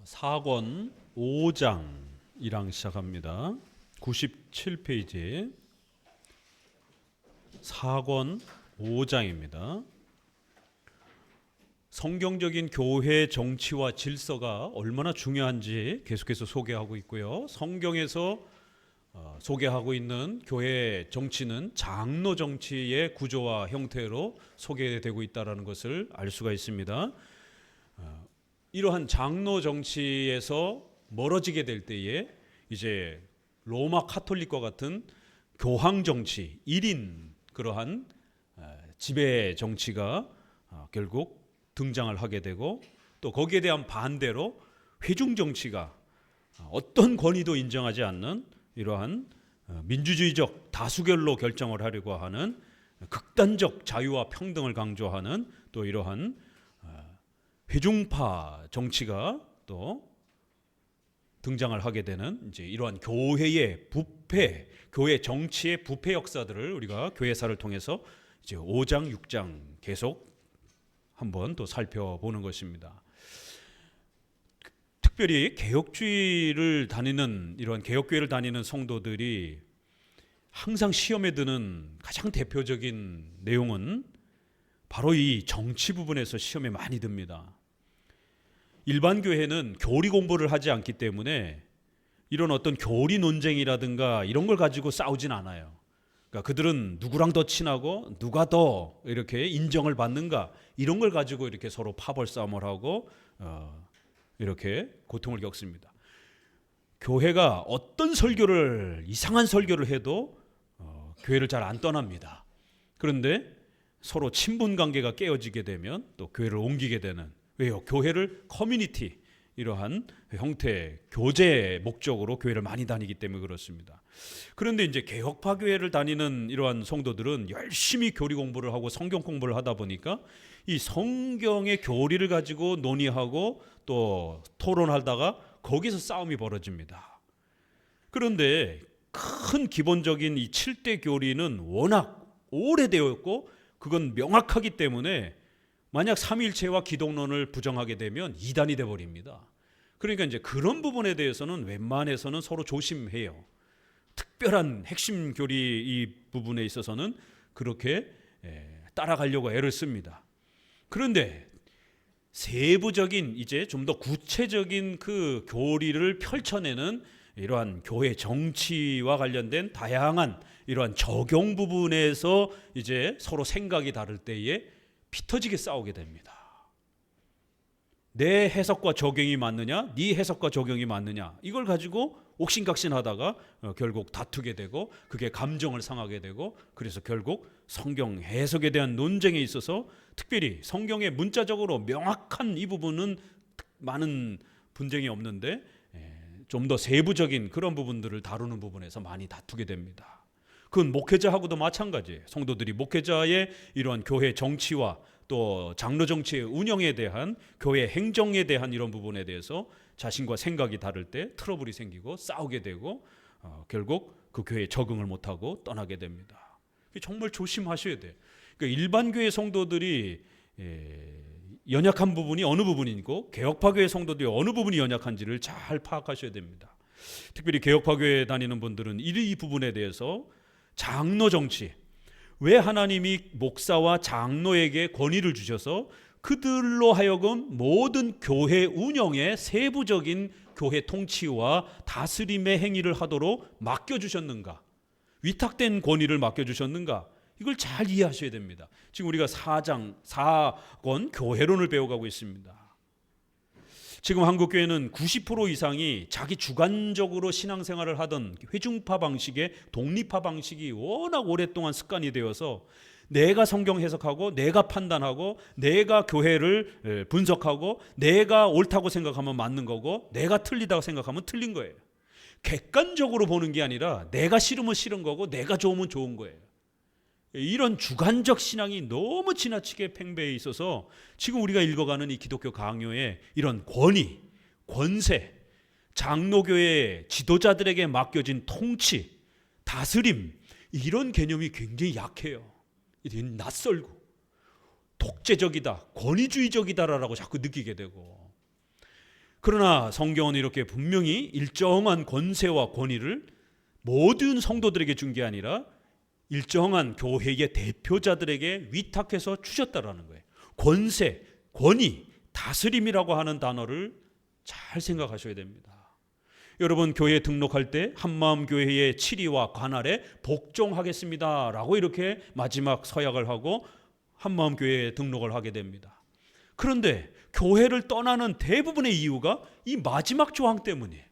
사권 5장이랑 시작합니다. 97페이지 사권 5장입니다. 성경적인 교회 정치와 질서가 얼마나 중요한지 계속해서 소개하고 있고요. 성경에서 소개하고 있는 교회 정치는 장로 정치의 구조와 형태로 소개되고 있다는 것을 알 수가 있습니다. 이러한 장로 정치에서 멀어지게 될 때에 이제 로마 카톨릭과 같은 교황 정치, 1인 그러한 지배 정치가 결국 등장을 하게 되고, 또 거기에 대한 반대로 회중 정치가 어떤 권위도 인정하지 않는 이러한 민주주의적 다수결로 결정을 하려고 하는 극단적 자유와 평등을 강조하는 또 이러한 회중파 정치가 또 등장을 하게 되는 이제 이러한 교회의 부패, 교회 정치의 부패 역사들을 우리가 교회사를 통해서 이제 5장, 6장 계속 한번 또 살펴보는 것입니다. 특별히 개혁주의를 다니는 이러한 개혁교회를 다니는 성도들이 항상 시험에 드는 가장 대표적인 내용은 바로 이 정치 부분에서 시험에 많이 듭니다. 일반 교회는 교리 공부를 하지 않기 때문에 이런 어떤 교리 논쟁이라든가 이런 걸 가지고 싸우진 않아요. 그러니까 그들은 누구랑 더 친하고 누가 더 이렇게 인정을 받는가 이런 걸 가지고 이렇게 서로 파벌 싸움을 하고 이렇게 고통을 겪습니다. 교회가 어떤 설교를 이상한 설교를 해도 교회를 잘 안 떠납니다. 그런데 서로 친분 관계가 깨어지게 되면 또 교회를 옮기게 되는, 왜요? 교회를 커뮤니티 이러한 형태 교제 목적으로 교회를 많이 다니기 때문에 그렇습니다. 그런데 이제 개혁파 교회를 다니는 이러한 성도들은 열심히 교리 공부를 하고 성경 공부를 하다 보니까 이 성경의 교리를 가지고 논의하고 또 토론하다가 거기서 싸움이 벌어집니다. 그런데 큰 기본적인 이 7대 교리는 워낙 오래되어 있고 그건 명확하기 때문에 만약 삼위일체와 기독론을 부정하게 되면 이단이 돼버립니다. 그러니까 이제 그런 부분에 대해서는 웬만해서는 서로 조심해요. 특별한 핵심 교리 이 부분에 있어서는 그렇게 따라가려고 애를 씁니다. 그런데 세부적인 이제 좀 더 구체적인 그 교리를 펼쳐내는 이러한 교회 정치와 관련된 다양한 이러한 적용 부분에서 이제 서로 생각이 다를 때에 피터지게 싸우게 됩니다. 내 해석과 적용이 맞느냐, 네 해석과 적용이 맞느냐, 이걸 가지고 옥신각신하다가 결국 다투게 되고 그게 감정을 상하게 되고, 그래서 결국 성경 해석에 대한 논쟁에 있어서 특별히 성경의 문자적으로 명확한 이 부분은 많은 분쟁이 없는데 좀 더 세부적인 그런 부분들을 다루는 부분에서 많이 다투게 됩니다. 그건 목회자하고도 마찬가지예요. 성도들이 목회자의 이러한 교회 정치와 또 장로 정치의 운영에 대한, 교회 행정에 대한 이런 부분에 대해서 자신과 생각이 다를 때 트러블이 생기고 싸우게 되고 결국 그 교회에 적응을 못하고 떠나게 됩니다. 정말 조심하셔야 돼요. 그러니까 일반 교회 성도들이 연약한 부분이 어느 부분이고 개혁파 교회 성도들이 어느 부분이 연약한지를 잘 파악하셔야 됩니다. 특별히 개혁파 교회에 다니는 분들은 이 부분에 대해서 장로 정치, 왜 하나님이 목사와 장로에게 권위를 주셔서 그들로 하여금 모든 교회 운영의 세부적인 교회 통치와 다스림의 행위를 하도록 맡겨주셨는가, 위탁된 권위를 맡겨주셨는가, 이걸 잘 이해하셔야 됩니다. 지금 우리가 4권 교회론을 배워가고 있습니다. 지금 한국교회는 90% 이상이 자기 주관적으로 신앙생활을 하던 회중파 방식의 독립파 방식이 워낙 오랫동안 습관이 되어서 내가 성경 해석하고 내가 판단하고 내가 교회를 분석하고 내가 옳다고 생각하면 맞는 거고 내가 틀리다고 생각하면 틀린 거예요. 객관적으로 보는 게 아니라 내가 싫으면 싫은 거고 내가 좋으면 좋은 거예요. 이런 주관적 신앙이 너무 지나치게 팽배해 있어서 지금 우리가 읽어가는 이 기독교 강요의 이런 권위, 권세, 장로교회 지도자들에게 맡겨진 통치, 다스림, 이런 개념이 굉장히 약해요. 낯설고 독재적이다, 권위주의적이다라고 자꾸 느끼게 되고, 그러나 성경은 이렇게 분명히 일정한 권세와 권위를 모든 성도들에게 준 게 아니라 일정한 교회의 대표자들에게 위탁해서 주셨다라는 거예요. 권세, 권위, 다스림이라고 하는 단어를 잘 생각하셔야 됩니다. 여러분 교회에 등록할 때 한마음교회의 치리와 관할에 복종하겠습니다라고 이렇게 마지막 서약을 하고 한마음교회에 등록을 하게 됩니다. 그런데 교회를 떠나는 대부분의 이유가 이 마지막 조항 때문이에요.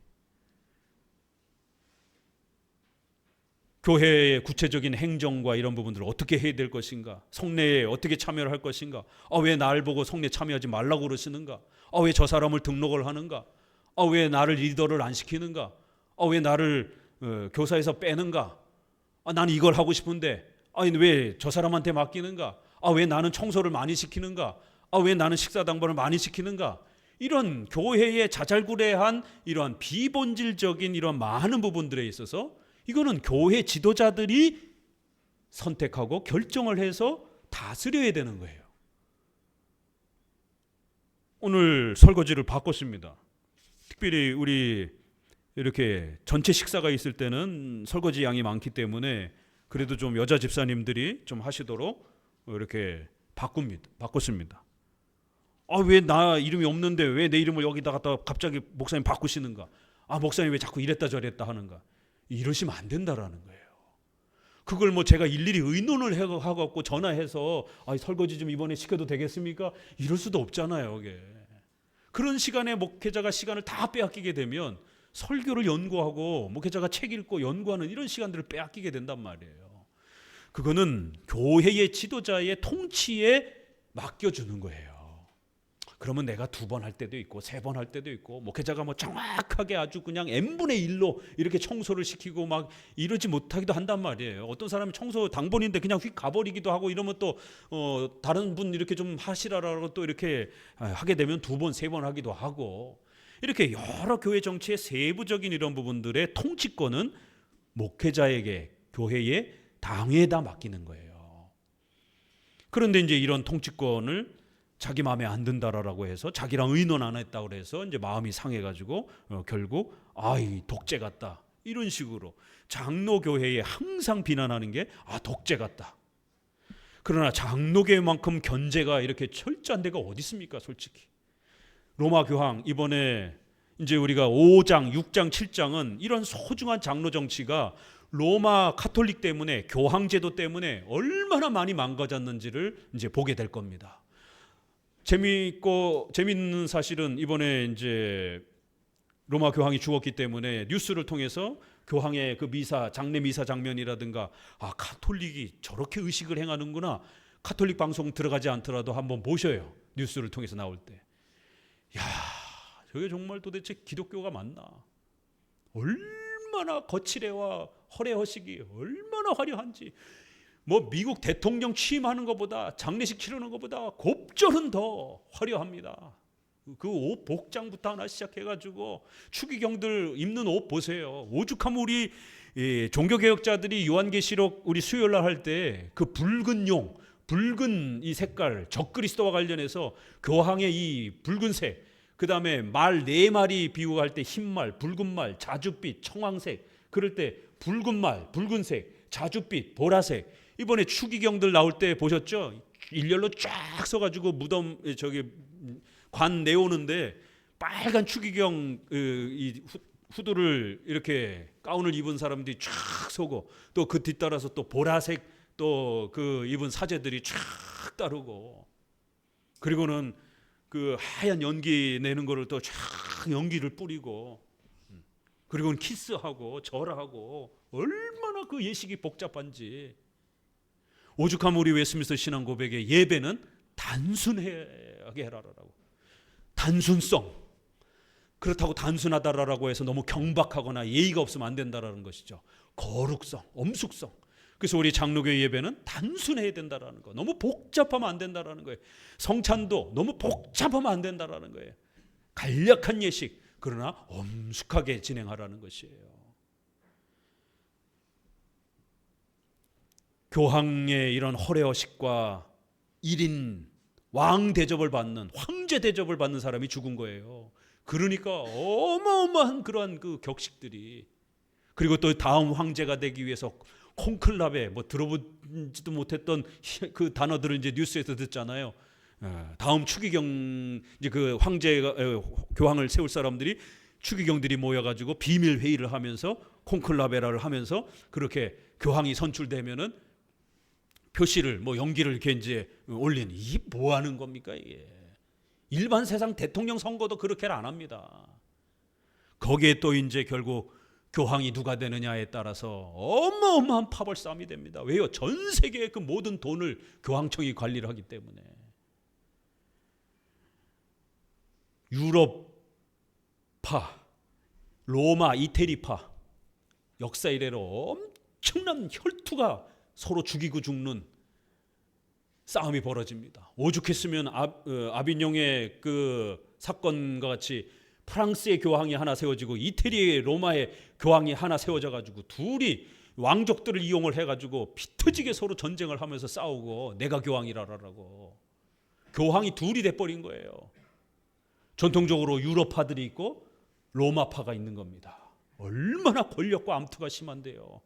교회의 구체적인 행정과 이런 부분들을 어떻게 해야 될 것인가, 성례에 어떻게 참여를 할 것인가, 왜 날 보고 성례 참여하지 말라고 그러시는가, 왜 저 사람을 등록을 하는가, 왜 나를 리더를 안 시키는가, 왜 나를 교사에서 빼는가, 나는 이걸 하고 싶은데 왜 저 사람한테 맡기는가, 왜 나는 청소를 많이 시키는가, 왜 나는 식사 당번을 많이 시키는가, 이런 교회의 자잘구레한 이런 비본질적인 이런 많은 부분들에 있어서 이거는 교회 지도자들이 선택하고 결정을 해서 다스려야 되는 거예요. 오늘 설거지를 바꿨습니다. 특별히 우리 이렇게 전체 식사가 있을 때는 설거지 양이 많기 때문에 그래도 좀 여자 집사님들이 좀 하시도록 이렇게 바꿨습니다. 왜 나 이름이 없는데 왜 내 이름을 여기다 갖다 갑자기 목사님 바꾸시는가? 목사님 왜 자꾸 이랬다 저랬다 하는가? 이러시면 안 된다라는 거예요. 그걸 뭐 제가 일일이 의논을 해갖고 전화해서 설거지 좀 이번에 시켜도 되겠습니까? 이럴 수도 없잖아요. 이게. 그런 시간에 목회자가 시간을 다 빼앗기게 되면 설교를 연구하고 목회자가 책 읽고 연구하는 이런 시간들을 빼앗기게 된단 말이에요. 그거는 교회의 지도자의 통치에 맡겨주는 거예요. 그러면 내가 2번 할 때도 있고 3번 할 때도 있고 목회자가 뭐 정확하게 아주 그냥 n분의 1로 이렇게 청소를 시키고 막 이러지 못하기도 한단 말이에요. 어떤 사람이 청소 당번인데 그냥 휙 가버리기도 하고 이러면 또 다른 분 이렇게 좀 하시라라고 또 이렇게 하게 되면 2번 3번 하기도 하고, 이렇게 여러 교회 정치의 세부적인 이런 부분들의 통치권은 목회자에게 교회의 당회에다 맡기는 거예요. 그런데 이제 이런 통치권을 자기 마음에 안 든다라고 해서 자기랑 의논 안 했다고 해서 이제 마음이 상해가지고 결국 이 독재 같다 이런 식으로 장로교회에 항상 비난하는 게 독재 같다. 그러나 장로교회만큼 견제가 이렇게 철저한 데가 어디 있습니까? 솔직히 로마 교황 이번에 이제 우리가 5장, 6장, 7장은 이런 소중한 장로 정치가 로마 카톨릭 때문에 교황 제도 때문에 얼마나 많이 망가졌는지를 이제 보게 될 겁니다. 재미있는 사실은 이번에 이제 로마 교황이 죽었기 때문에 뉴스를 통해서 교황의 그 미사, 장례 미사 장면이라든가 카톨릭이 저렇게 의식을 행하는구나. 카톨릭 방송 들어가지 않더라도 한번 보셔요. 뉴스를 통해서 나올 때. 저게 정말 도대체 기독교가 맞나? 얼마나 거칠애와 허례허식이 얼마나 화려한지. 뭐 미국 대통령 취임하는 것보다 장례식 치르는 것보다 곱절은 더 화려합니다. 그 옷 복장부터 하나 시작해가지고 추기경들 입는 옷 보세요. 오죽하면 우리 종교개혁자들이 요한계시록 우리 수요일날 할 때 그 붉은 이 색깔 적그리스도와 관련해서 교황의 이 붉은색, 그 다음에 말 4마리 비유할 때 흰말, 붉은말, 자줏빛, 청황색, 그럴 때 붉은말, 붉은색, 자줏빛, 보라색. 이번에 추기경들 나올 때 보셨죠? 일렬로 쫙 서가지고 무덤 관 내오는데 빨간 추기경 이 후드를 이렇게 가운을 입은 사람들이 쫙 서고, 또 그 뒤따라서 또 보라색 또 그 입은 사제들이 쫙 따르고, 그리고는 그 하얀 연기 내는 거를 또 쫙 연기를 뿌리고, 그리고는 키스하고 절하고, 얼마나 그 예식이 복잡한지. 오죽하면 우리 웨스트민스터 신앙 고백의 예배는 단순하게 해라라고. 단순성. 그렇다고 단순하다라고 해서 너무 경박하거나 예의가 없으면 안 된다라는 것이죠. 거룩성, 엄숙성. 그래서 우리 장로교회 예배는 단순해야 된다라는 거. 너무 복잡하면 안 된다라는 거예요. 성찬도 너무 복잡하면 안 된다라는 거예요. 간략한 예식, 그러나 엄숙하게 진행하라는 것이에요. 교황의 이런 허례허식과 1인 왕 대접을 받는, 황제 대접을 받는 사람이 죽은 거예요. 그러니까 어마어마한 그러한 그 격식들이, 그리고 또 다음 황제가 되기 위해서 콘클라베, 뭐 들어보지도 못했던 그 단어들을 이제 뉴스에서 듣잖아요. 다음 추기경, 이제 그 황제가 교황을 세울 사람들이, 추기경들이 모여가지고 비밀 회의를 하면서 콘클라베라를 하면서 그렇게 교황이 선출되면은 표시를, 뭐 연기를 이렇게 이제 올리는, 이게 뭐 하는 겁니까 이게? 일반 세상 대통령 선거도 그렇게는 안 합니다. 거기에 또 이제 결국 교황이 누가 되느냐에 따라서 어마어마한 파벌 싸움이 됩니다. 왜요? 전 세계의 그 모든 돈을 교황청이 관리를 하기 때문에. 유럽파, 로마, 이태리파, 역사 이래로 엄청난 혈투가 서로 죽이고 죽는 싸움이 벌어집니다. 오죽했으면 아비뇽의 그 사건과 같이 프랑스의 교황이 하나 세워지고 이태리의 로마의 교황이 하나 세워져 가지고 둘이 왕족들을 이용을 해가지고 피터지게 서로 전쟁을 하면서 싸우고, 내가 교황이라라고. 교황이 둘이 돼버린 거예요. 전통적으로 유럽파들이 있고 로마파가 있는 겁니다. 얼마나 권력과 암투가 심한데요.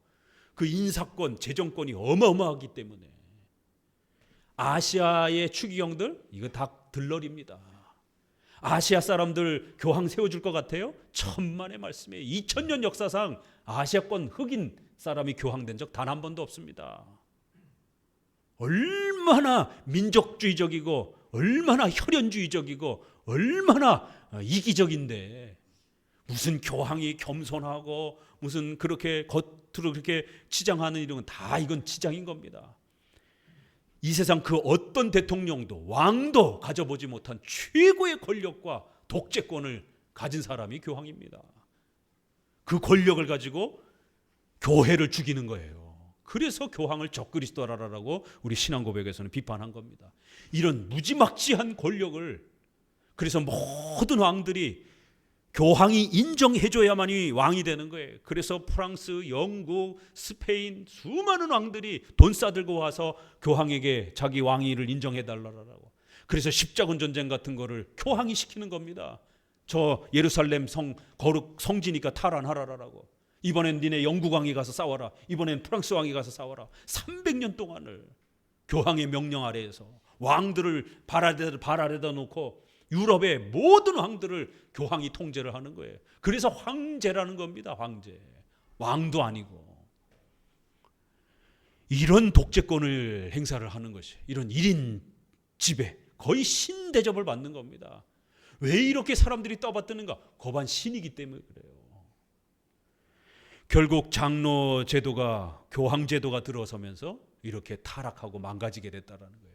그 인사권, 재정권이 어마어마하기 때문에. 아시아의 추기경들, 이거 다 들러리입니다. 아시아 사람들 교황 세워줄 것 같아요? 천만의 말씀에 2000년 역사상 아시아권 흑인 사람이 교황된 적 단 한 번도 없습니다. 얼마나 민족주의적이고 얼마나 혈연주의적이고 얼마나 이기적인데, 무슨 교황이 겸손하고 무슨 그렇게 겉으로 그렇게 치장하는 이런 건 다 이건 치장인 겁니다. 이 세상 그 어떤 대통령도 왕도 가져보지 못한 최고의 권력과 독재권을 가진 사람이 교황입니다. 그 권력을 가지고 교회를 죽이는 거예요. 그래서 교황을 적그리스도라라고 우리 신앙고백에서는 비판한 겁니다. 이런 무지막지한 권력을, 그래서 모든 왕들이 교황이 인정해줘야만이 왕이 되는 거예요. 그래서 프랑스, 영국, 스페인 수많은 왕들이 돈 싸들고 와서 교황에게 자기 왕위를 인정해달라고. 그래서 십자군 전쟁 같은 거를 교황이 시키는 겁니다. 저 예루살렘 거룩 성지니까 탈환하라라고. 이번엔 니네 영국 왕이 가서 싸워라. 이번엔 프랑스 왕이 가서 싸워라. 300년 동안을 교황의 명령 아래에서 왕들을 발 아래다 놓고 유럽의 모든 왕들을 교황이 통제를 하는 거예요. 그래서 황제라는 겁니다. 황제. 왕도 아니고. 이런 독재권을 행사를 하는 것이, 이런 1인 지배, 거의 신대접을 받는 겁니다. 왜 이렇게 사람들이 떠받드는가? 거반 신이기 때문에 그래요. 결국 장로 제도가, 교황 제도가 들어서면서 이렇게 타락하고 망가지게 됐다라는 거예요.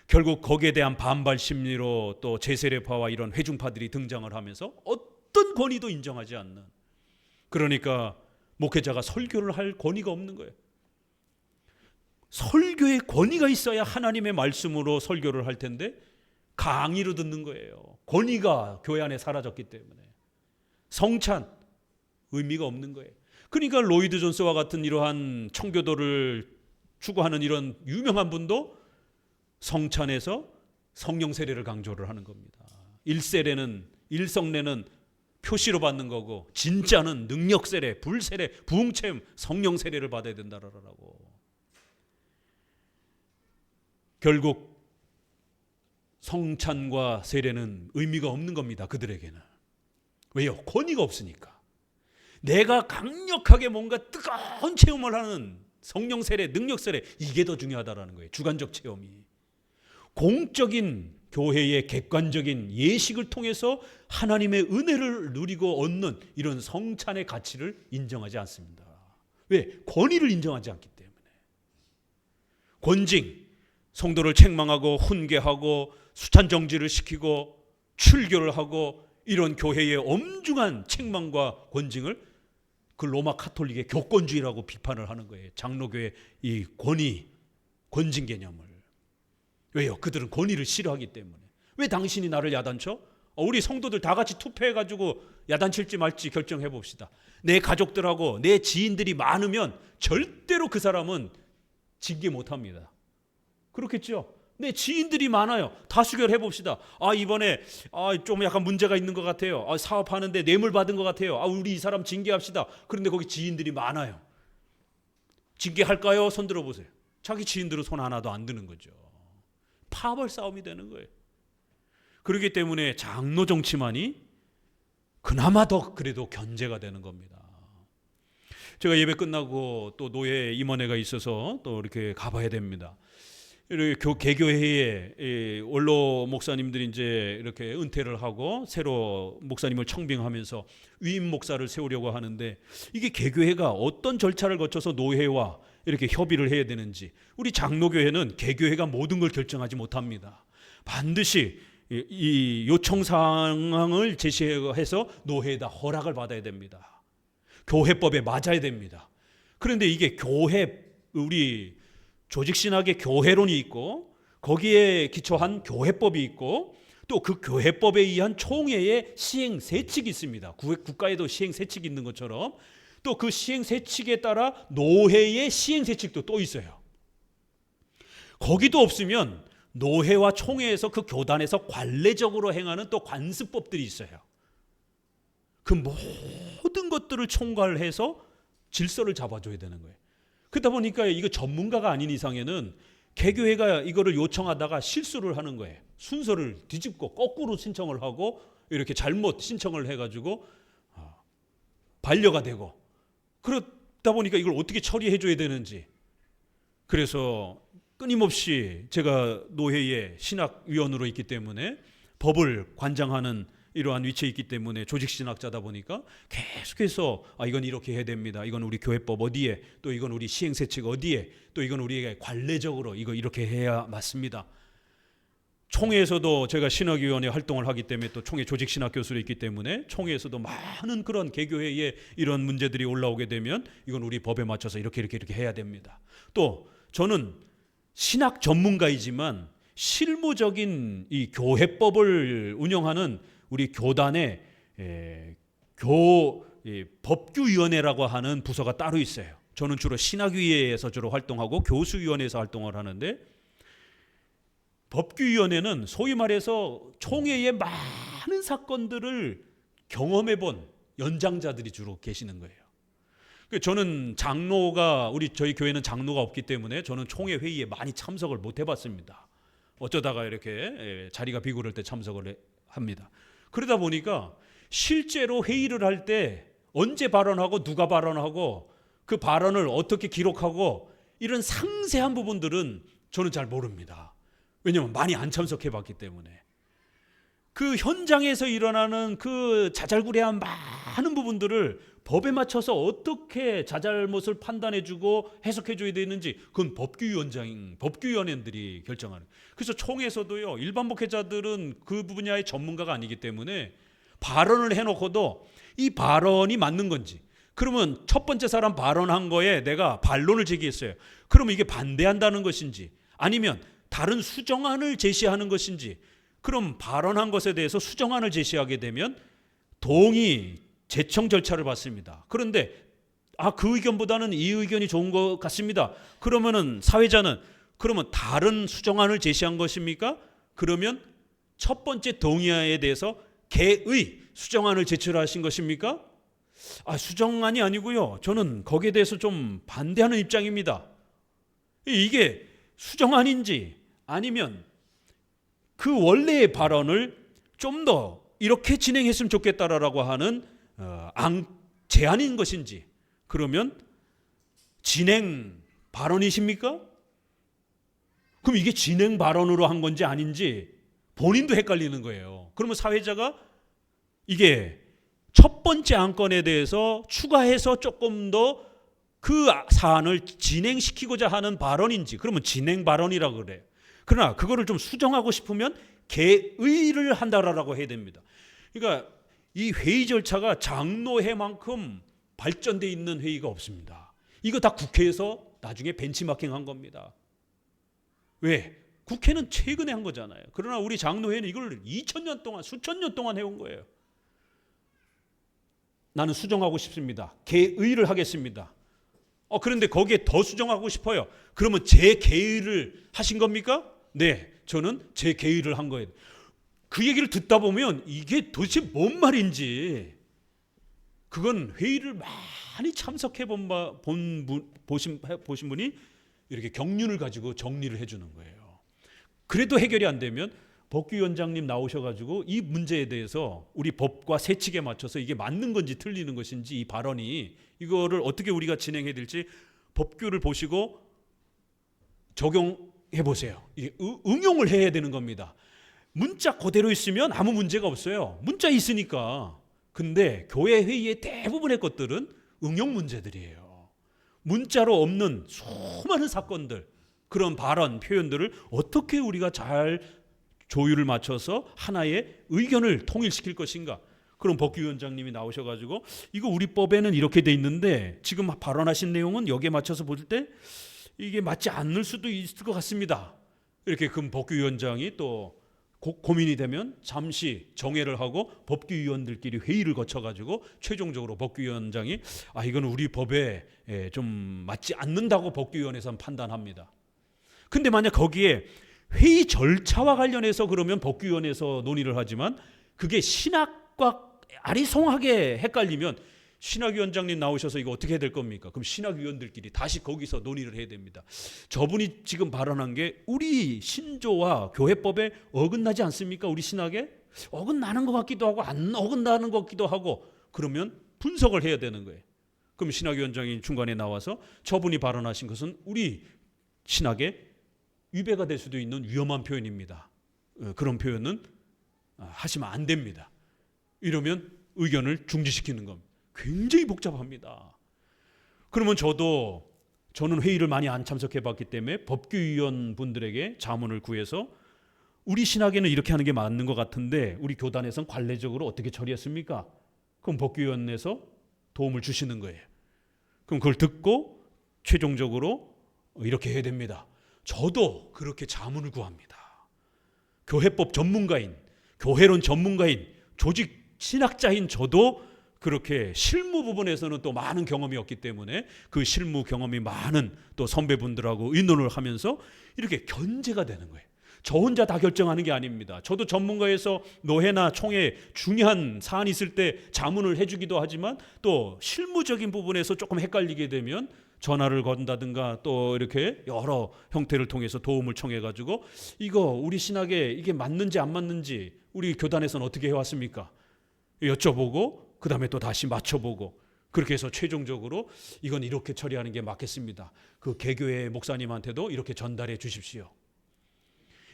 결국 거기에 대한 반발 심리로 또 제세례파와 이런 회중파들이 등장을 하면서 어떤 권위도 인정하지 않는, 그러니까 목회자가 설교를 할 권위가 없는 거예요. 설교의 권위가 있어야 하나님의 말씀으로 설교를 할 텐데 강의로 듣는 거예요. 권위가 교회 안에 사라졌기 때문에 성찬 의미가 없는 거예요. 그러니까 로이드 존스와 같은 이러한 청교도를 추구하는 이런 유명한 분도 성찬에서 성령 세례를 강조를 하는 겁니다. 일세례는, 일성례는 표시로 받는 거고 진짜는 능력 세례, 불세례, 부흥체험, 성령 세례를 받아야 된다라고. 결국 성찬과 세례는 의미가 없는 겁니다. 그들에게는. 왜요? 권위가 없으니까. 내가 강력하게 뭔가 뜨거운 체험을 하는 성령 세례, 능력 세례, 이게 더 중요하다라는 거예요. 주관적 체험이. 공적인 교회의 객관적인 예식을 통해서 하나님의 은혜를 누리고 얻는 이런 성찬의 가치를 인정하지 않습니다. 왜? 권위를 인정하지 않기 때문에. 권징, 성도를 책망하고 훈계하고 수찬정지를 시키고 출교를 하고 이런 교회의 엄중한 책망과 권징을 그 로마 카톨릭의 교권주의라고 비판을 하는 거예요. 장로교의 이 권징 개념을. 왜요? 그들은 권위를 싫어하기 때문에. 왜 당신이 나를 야단쳐? 우리 성도들 다 같이 투표해가지고 야단칠지 말지 결정해 봅시다. 내 가족들하고 내 지인들이 많으면 절대로 그 사람은 징계 못합니다. 그렇겠죠? 네, 지인들이 많아요. 다수결 해봅시다. 이번에 좀 약간 문제가 있는 것 같아요. 사업하는데 뇌물 받은 것 같아요. 우리 이 사람 징계합시다. 그런데 거기 지인들이 많아요. 징계할까요? 손 들어보세요. 자기 지인들은 손 하나도 안 드는 거죠. 파벌 싸움이 되는 거예요. 그렇기 때문에 장로 정치만이 그나마 더 그래도 견제가 되는 겁니다. 제가 예배 끝나고 또 노예 임원회가 있어서 또 이렇게 가봐야 됩니다. 이렇게 개교회에 원로 목사님들이 이제 이렇게 은퇴를 하고 새로 목사님을 청빙하면서 위임 목사를 세우려고 하는데, 이게 개교회가 어떤 절차를 거쳐서 노회와 이렇게 협의를 해야 되는지, 우리 장로교회는 개교회가 모든 걸 결정하지 못합니다. 반드시 이 요청 사항을 제시해서 노회에다 허락을 받아야 됩니다. 교회법에 맞아야 됩니다. 그런데 이게 우리 조직신학의 교회론이 있고 거기에 기초한 교회법이 있고 또 그 교회법에 의한 총회의 시행세칙이 있습니다. 국가에도 시행세칙이 있는 것처럼 또 그 시행세칙에 따라 노회의 시행세칙도 또 있어요. 거기도 없으면 노회와 총회에서 그 교단에서 관례적으로 행하는 또 관습법들이 있어요. 그 모든 것들을 총괄해서 질서를 잡아줘야 되는 거예요. 그러다 보니까 이거 전문가가 아닌 이상에는 개교회가 이거를 요청하다가 실수를 하는 거예요. 순서를 뒤집고 거꾸로 신청을 하고 이렇게 잘못 신청을 해가지고 반려가 되고, 그러다 보니까 이걸 어떻게 처리해 줘야 되는지. 그래서 끊임없이 제가 노회의 신학위원으로 있기 때문에 법을 관장하는 이러한 위치에 있기 때문에 조직신학자다 보니까 계속해서 이건 이렇게 해야 됩니다. 이건 우리 교회법 어디에, 또 이건 우리 시행세칙 어디에, 또 이건 우리에게 관례적으로 이거 이렇게 해야 맞습니다. 총회에서도 제가 신학위원회 활동을 하기 때문에 또 총회 조직신학교수로 있기 때문에 총회에서도 많은 그런 개교회에 이런 문제들이 올라오게 되면 이건 우리 법에 맞춰서 이렇게 해야 됩니다. 또 저는 신학 전문가이지만 실무적인 이 교회법을 운영하는 우리 교단의 법규위원회라고 하는 부서가 따로 있어요. 저는 주로 신학위에서 주로 활동하고 교수위원회에서 활동을 하는데, 법규위원회는 소위 말해서 총회의 많은 사건들을 경험해본 연장자들이 주로 계시는 거예요. 저는 저희 교회는 장로가 없기 때문에 저는 총회 회의에 많이 참석을 못 해봤습니다. 어쩌다가 이렇게 자리가 비고를 때 참석을 합니다. 그러다 보니까 실제로 회의를 할 때 언제 발언하고 누가 발언하고 그 발언을 어떻게 기록하고 이런 상세한 부분들은 저는 잘 모릅니다. 왜냐하면 많이 안 참석해 봤기 때문에. 그 현장에서 일어나는 그 자잘구레한 많은 부분들을 법에 맞춰서 어떻게 자잘못을 판단해주고 해석해줘야 되는지 그건 법규위원회들이 결정하는. 그래서 총회에서도요, 일반 목회자들은 그 분야의 전문가가 아니기 때문에 발언을 해놓고도 이 발언이 맞는 건지, 그러면 첫 번째 사람 발언한 거에 내가 반론을 제기했어요. 그러면 이게 반대한다는 것인지 아니면 다른 수정안을 제시하는 것인지, 그럼 발언한 것에 대해서 수정안을 제시하게 되면 동의 제청 절차를 받습니다. 그런데 그 의견보다는 이 의견이 좋은 것 같습니다. 그러면은 사회자는 그러면 다른 수정안을 제시한 것입니까? 그러면 첫 번째 동의안에 대해서 개의 수정안을 제출하신 것입니까? 수정안이 아니고요. 저는 거기에 대해서 좀 반대하는 입장입니다. 이게 수정안인지 아니면 그 원래의 발언을 좀 더 이렇게 진행했으면 좋겠다라고 하는 제안인 것인지, 그러면 진행 발언이십니까? 그럼 이게 진행 발언으로 한 건지 아닌지 본인도 헷갈리는 거예요. 그러면 사회자가 이게 첫 번째 안건에 대해서 추가해서 조금 더 그 사안을 진행시키고자 하는 발언인지, 그러면 진행 발언이라고 그래요. 그러나 그거를 좀 수정하고 싶으면 개의를 한다라고 해야 됩니다. 그러니까 이 회의 절차가 장로회만큼 발전되어 있는 회의가 없습니다. 이거 다 국회에서 나중에 벤치마킹한 겁니다. 왜? 국회는 최근에 한 거잖아요. 그러나 우리 장로회는 이걸 2000년 동안, 수천 년 동안 해온 거예요. 나는 수정하고 싶습니다. 개의를 하겠습니다. 그런데 거기에 더 수정하고 싶어요. 그러면 제 개의를 하신 겁니까? 네. 저는 제 개의를 한 거예요. 그 얘기를 듣다 보면 이게 도대체 뭔 말인지, 그건 회의를 많이 참석해 보신 분이 이렇게 경륜을 가지고 정리를 해주는 거예요. 그래도 해결이 안 되면 법규위원장님 나오셔가지고 이 문제에 대해서 우리 법과 세칙에 맞춰서 이게 맞는 건지 틀리는 것인지, 이 발언이 이거를 어떻게 우리가 진행해야 될지 법규를 보시고 적용해 보세요. 이게 응용을 해야 되는 겁니다. 문자 그대로 있으면 아무 문제가 없어요. 문자 있으니까. 근데 교회 회의의 대부분의 것들은 응용 문제들이에요. 문자로 없는 수많은 사건들, 그런 발언, 표현들을 어떻게 우리가 잘 조율을 맞춰서 하나의 의견을 통일시킬 것인가. 그럼 법규위원장님이 나오셔가지고 이거 우리 법에는 이렇게 돼 있는데 지금 발언하신 내용은 여기에 맞춰서 볼 때 이게 맞지 않을 수도 있을 것 같습니다. 이렇게 그럼 법규위원장이 또 고민이 되면 잠시 정회를 하고 법규위원들끼리 회의를 거쳐가지고 최종적으로 법규위원장이 이건 우리 법에 좀 맞지 않는다고 법규위원회에서는 판단합니다. 근데 만약 거기에 회의 절차와 관련해서 그러면 법규위원회에서 논의를 하지만 그게 신학과 아리송하게 헷갈리면 신학위원장님 나오셔서 이거 어떻게 해야 될 겁니까? 그럼 신학위원들끼리 다시 거기서 논의를 해야 됩니다. 저분이 지금 발언한 게 우리 신조와 교회법에 어긋나지 않습니까? 우리 신학에 어긋나는 것 같기도 하고 안 어긋나는 것 같기도 하고, 그러면 분석을 해야 되는 거예요. 그럼 신학위원장이 중간에 나와서 저분이 발언하신 것은 우리 신학에 위배가 될 수도 있는 위험한 표현입니다. 그런 표현은 하시면 안 됩니다. 이러면 의견을 중지시키는 겁니다. 굉장히 복잡합니다. 그러면 저는 회의를 많이 안 참석해 봤기 때문에 법규위원 분들에게 자문을 구해서 우리 신학에는 이렇게 하는 게 맞는 것 같은데 우리 교단에서는 관례적으로 어떻게 처리했습니까? 그럼 법규위원회에서 도움을 주시는 거예요. 그럼 그걸 듣고 최종적으로 이렇게 해야 됩니다. 저도 그렇게 자문을 구합니다. 교회법 전문가인, 교회론 전문가인, 조직 신학자인 저도 그렇게 실무 부분에서는 또 많은 경험이 없기 때문에 그 실무 경험이 많은 또 선배분들하고 의논을 하면서 이렇게 견제가 되는 거예요. 저 혼자 다 결정하는 게 아닙니다. 저도 전문가에서 노회나 총회 중요한 사안이 있을 때 자문을 해주기도 하지만 또 실무적인 부분에서 조금 헷갈리게 되면 전화를 건다든가 또 이렇게 여러 형태를 통해서 도움을 청해가지고 이거 우리 신학에 이게 맞는지 안 맞는지 우리 교단에서는 어떻게 해왔습니까? 여쭤보고 그 다음에 또 다시 맞춰보고 그렇게 해서 최종적으로 이건 이렇게 처리하는 게 맞겠습니다. 그 개교회 목사님한테도 이렇게 전달해 주십시오.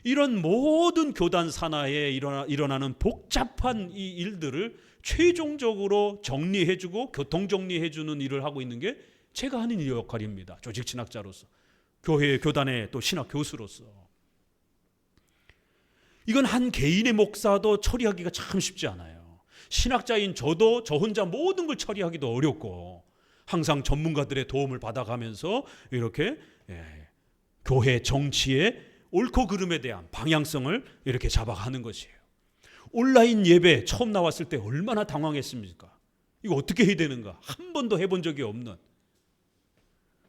이런 모든 교단 산하에 일어나는 복잡한 이 일들을 최종적으로 정리해주고 교통정리해주는 일을 하고 있는 게 제가 하는 이 역할입니다. 조직 신학자로서, 교회 교단의 또 신학 교수로서. 이건 한 개인의 목사도 처리하기가 참 쉽지 않아요. 신학자인 저도 저 혼자 모든 걸 처리하기도 어렵고 항상 전문가들의 도움을 받아가면서 이렇게 교회 정치의 옳고 그름에 대한 방향성을 이렇게 잡아가는 것이에요. 온라인 예배 처음 나왔을 때 얼마나 당황했습니까? 이거 어떻게 해야 되는가? 한 번도 해본 적이 없는.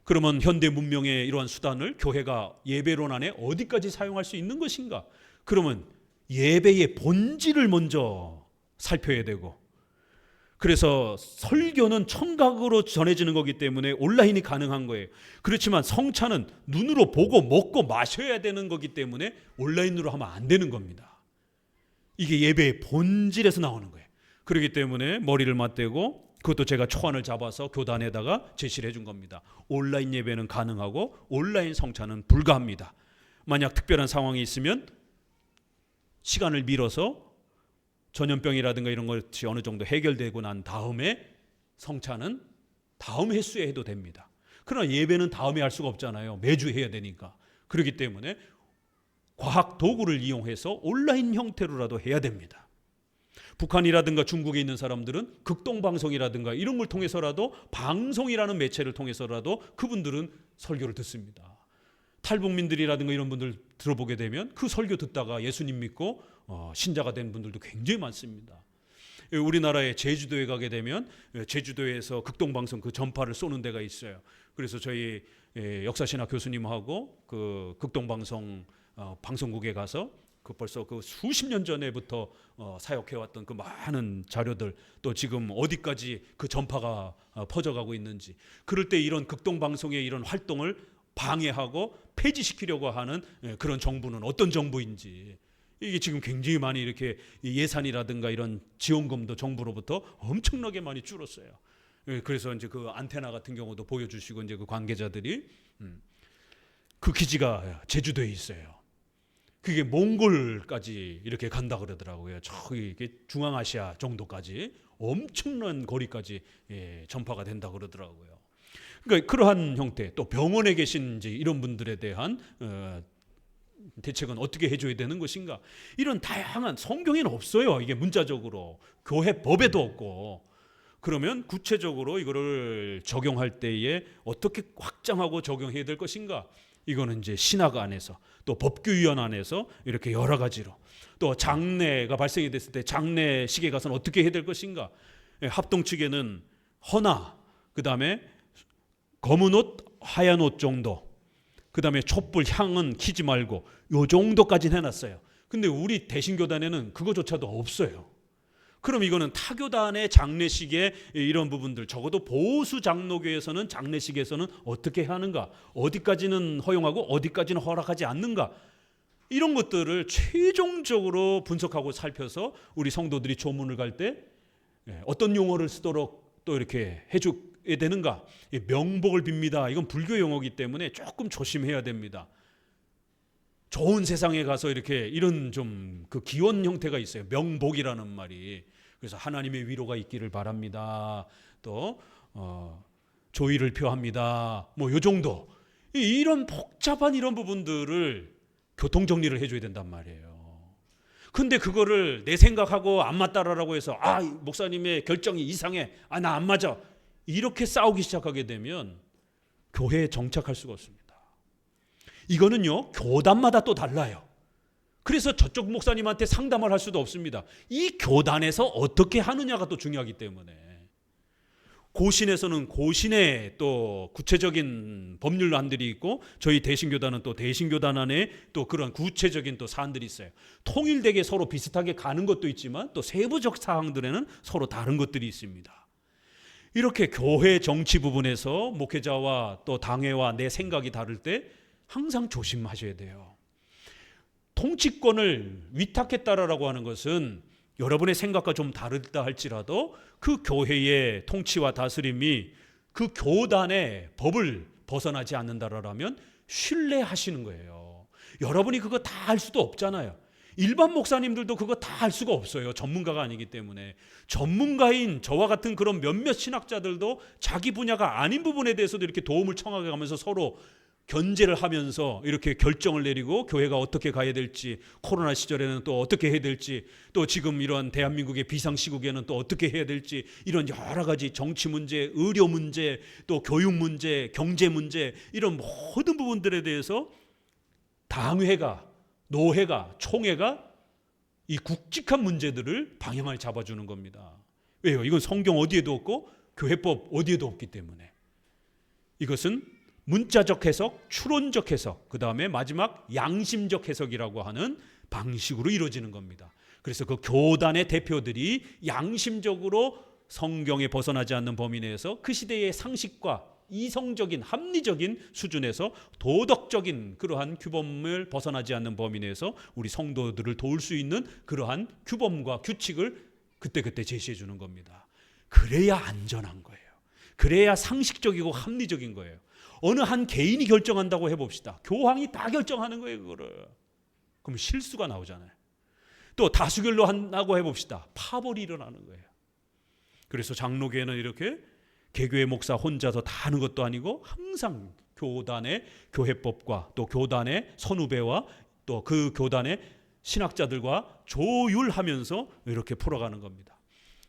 그러면 현대 문명의 이러한 수단을 교회가 예배론 안에 어디까지 사용할 수 있는 것인가? 그러면 예배의 본질을 먼저 살펴야 되고, 그래서 설교는 청각으로 전해지는 거기 때문에 온라인이 가능한 거예요. 그렇지만 성찬은 눈으로 보고 먹고 마셔야 되는 거기 때문에 온라인으로 하면 안 되는 겁니다. 이게 예배의 본질에서 나오는 거예요. 그렇기 때문에 머리를 맞대고 그것도 제가 초안을 잡아서 교단에다가 제시를 해준 겁니다. 온라인 예배는 가능하고 온라인 성찬은 불가합니다. 만약 특별한 상황이 있으면 시간을 미뤄서 전염병이라든가 이런 것이 어느 정도 해결되고 난 다음에 성찬은 다음 횟수에 해도 됩니다. 그러나 예배는 다음에 할 수가 없잖아요. 매주 해야 되니까. 그렇기 때문에 과학 도구를 이용해서 온라인 형태로라도 해야 됩니다. 북한이라든가 중국에 있는 사람들은 극동방송이라든가 이런 걸 통해서라도, 방송이라는 매체를 통해서라도 그분들은 설교를 듣습니다. 탈북민들이라든가 이런 분들 들어보게 되면 그 설교 듣다가 예수님 믿고 신자가 된 분들도 굉장히 많습니다. 우리나라의 제주도에 가게 되면 제주도에서 극동방송 그 전파를 쏘는 데가 있어요. 그래서 저희 역사신학 교수님하고 그 극동방송 방송국에 가서 그 벌써 그 수십 년 전에부터 사역해왔던 그 많은 자료들, 또 지금 어디까지 그 전파가 퍼져가고 있는지, 그럴 때 이런 극동 방송의 이런 활동을 방해하고 폐지시키려고 하는 그런 정부는 어떤 정부인지, 이게 지금 굉장히 많이 이렇게 예산이라든가 이런 지원금도 정부로부터 엄청나게 많이 줄었어요. 그래서 이제 그 안테나 같은 경우도 보여주시고, 이제 그 관계자들이 그 기지가 제주도에 있어요. 그게 몽골까지 이렇게 간다 그러더라고요. 저기 중앙아시아 정도까지 엄청난 거리까지 전파가 된다 그러더라고요. 그러니까 그러한 형태, 또 병원에 계신 이제 이런 분들에 대한 대책은 어떻게 해줘야 되는 것인가? 이런 다양한, 성경에는 없어요. 이게 문자적으로 교회 법에도 없고. 그러면 구체적으로 이거를 적용할 때에 어떻게 확장하고 적용해야 될 것인가? 이거는 이제 신학 안에서, 또 법규위원 안에서 이렇게 여러 가지로, 또 장례가 발생이 됐을 때 장례식에 가서는 어떻게 해야 될 것인가? 합동 측에는 허나, 그 다음에 검은 옷, 하얀 옷 정도, 그 다음에 촛불, 향은 켜지 말고, 요 정도까지는 해놨어요. 근데 우리 대신교단에는 그거조차도 없어요. 그럼 이거는 타교단의 장례식에 이런 부분들, 적어도 보수 장로교에서는 장례식에서는 어떻게 하는가, 어디까지는 허용하고 어디까지는 허락하지 않는가, 이런 것들을 최종적으로 분석하고 살펴서 우리 성도들이 조문을 갈 때 어떤 용어를 쓰도록 또 이렇게 해줘야 되는가. 명복을 빕니다. 이건 불교 용어이기 때문에 조금 조심해야 됩니다. 좋은 세상에 가서 이렇게 이런 좀 그 기원 형태가 있어요. 명복이라는 말이. 그래서 하나님의 위로가 있기를 바랍니다. 또 조의를 표합니다. 뭐 요 정도. 이런 복잡한 이런 부분들을 교통 정리를 해줘야 된단 말이에요. 근데 그거를 내 생각하고 안 맞다라고 해서 목사님의 결정이 이상해. 나 안 맞아. 이렇게 싸우기 시작하게 되면 교회에 정착할 수가 없습니다. 이거는요, 교단마다 또 달라요. 그래서 저쪽 목사님한테 상담을 할 수도 없습니다. 이 교단에서 어떻게 하느냐가 또 중요하기 때문에. 고신에서는 고신의 또 구체적인 법률안들이 있고, 저희 대신교단은 또 대신교단 안에 또 그런 구체적인 또 사안들이 있어요. 통일되게 서로 비슷하게 가는 것도 있지만, 또 세부적 사항들에는 서로 다른 것들이 있습니다. 이렇게 교회 정치 부분에서 목회자와 또 당회와 내 생각이 다를 때 항상 조심하셔야 돼요. 통치권을 위탁했다라고 하는 것은 여러분의 생각과 좀 다르다 할지라도 그 교회의 통치와 다스림이 그 교단의 법을 벗어나지 않는다라면 신뢰하시는 거예요. 여러분이 그거 다 할 수도 없잖아요. 일반 목사님들도 그거 다 할 수가 없어요. 전문가가 아니기 때문에. 전문가인 저와 같은 그런 몇몇 신학자들도 자기 분야가 아닌 부분에 대해서도 이렇게 도움을 청하게 가면서 서로 견제를 하면서 이렇게 결정을 내리고, 교회가 어떻게 가야 될지, 코로나 시절에는 또 어떻게 해야 될지, 또 지금 이런 대한민국의 비상시국에는 또 어떻게 해야 될지, 이런 여러 가지 정치 문제, 의료 문제, 또 교육 문제, 경제 문제, 이런 모든 부분들에 대해서 당회가, 노회가, 총회가 이 굵직한 문제들을 방향을 잡아주는 겁니다. 왜요? 이건 성경 어디에도 없고 교회법 어디에도 없기 때문에. 이것은 문자적 해석, 추론적 해석, 그 다음에 마지막 양심적 해석이라고 하는 방식으로 이루어지는 겁니다. 그래서 그 교단의 대표들이 양심적으로 성경에 벗어나지 않는 범위 내에서 그 시대의 상식과 이성적인 합리적인 수준에서 도덕적인 그러한 규범을 벗어나지 않는 범위 내에서 우리 성도들을 도울 수 있는 그러한 규범과 규칙을 그때그때 제시해 주는 겁니다. 그래야 안전한 거예요. 그래야 상식적이고 합리적인 거예요. 어느 한 개인이 결정한다고 해봅시다. 교황이 다 결정하는 거예요, 그거를. 그럼 실수가 나오잖아요. 또 다수결로 한다고 해봅시다. 파벌이 일어나는 거예요. 그래서 장로교회는 이렇게 개교회 목사 혼자서 다 하는 것도 아니고 항상 교단의 교회법과 또 교단의 선후배와 또 그 교단의 신학자들과 조율하면서 이렇게 풀어가는 겁니다.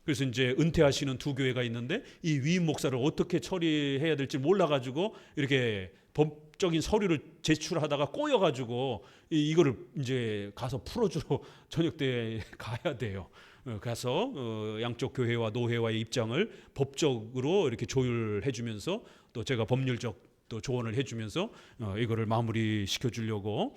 그래서 이제 은퇴하시는 두 교회가 있는데 이 위임 목사를 어떻게 처리해야 될지 몰라가지고 이렇게 법적인 서류를 제출하다가 꼬여가지고 이거를 이제 가서 풀어주러 저녁 때 가야 돼요. 가서 양쪽 교회와 노회와의 입장을 법적으로 이렇게 조율해주면서 또 제가 법률적 또 조언을 해주면서 이거를 마무리 시켜주려고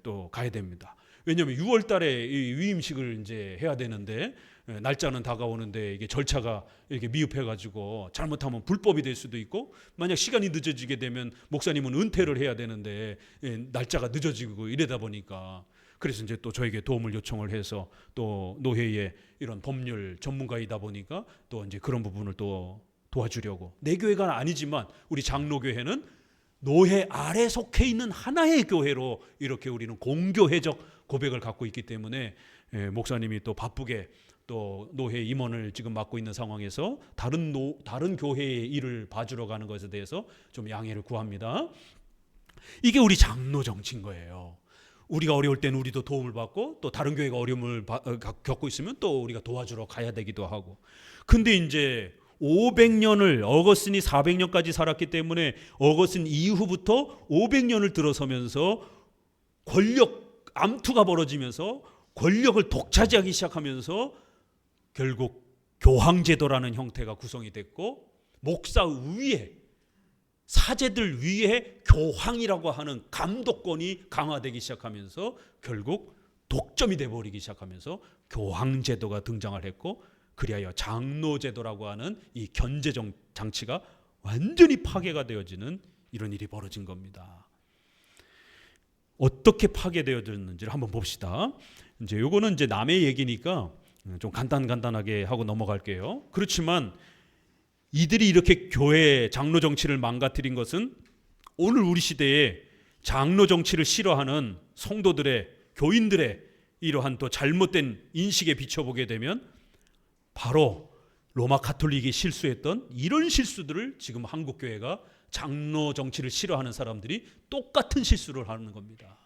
또 가야 됩니다. 왜냐하면 6월 달에 이 위임식을 이제 해야 되는데 날짜는 다가오는데 이게 절차가 이렇게 미흡해가지고 잘못하면 불법이 될 수도 있고, 만약 시간이 늦어지게 되면 목사님은 은퇴를 해야 되는데 날짜가 늦어지고 이러다 보니까, 그래서 이제 또 저에게 도움을 요청을 해서 또 노회의 이런 법률 전문가이다 보니까 또 이제 그런 부분을 또 도와주려고. 내 교회가 아니지만 우리 장로교회는 노회 아래 속해 있는 하나의 교회로 이렇게 우리는 공교회적 고백을 갖고 있기 때문에 목사님이 또 바쁘게 또 노회 임원을 지금 맡고 있는 상황에서 다른 교회의 일을 봐주러 가는 것에 대해서 좀 양해를 구합니다. 이게 우리 장로 정치인 거예요. 우리가 어려울 때는 우리도 도움을 받고, 또 다른 교회가 어려움을 겪고 있으면 또 우리가 도와주러 가야 되기도 하고. 근데 이제 500년을, 어거스틴이 400년까지 살았기 때문에 어거스틴 이후부터 500년을 들어서면서 권력 암투가 벌어지면서 권력을 독차지하기 시작하면서 결국 교황제도라는 형태가 구성이 됐고, 목사 위에, 사제들 위에 교황이라고 하는 감독권이 강화되기 시작하면서 결국 독점이 돼버리기 시작하면서 교황제도가 등장을 했고, 그리하여 장로제도라고 하는 이 견제적 장치가 완전히 파괴가 되어지는 이런 일이 벌어진 겁니다. 어떻게 파괴되어졌는지를 한번 봅시다. 이제 요거는 이제 남의 얘기니까 좀 간단하게 하고 넘어갈게요. 그렇지만 이들이 이렇게 교회 장로 정치를 망가뜨린 것은 오늘 우리 시대에 장로 정치를 싫어하는 성도들의, 교인들의 이러한 또 잘못된 인식에 비춰보게 되면 바로 로마 가톨릭이 실수했던 이런 실수들을 지금 한국 교회가, 장로 정치를 싫어하는 사람들이 똑같은 실수를 하는 겁니다.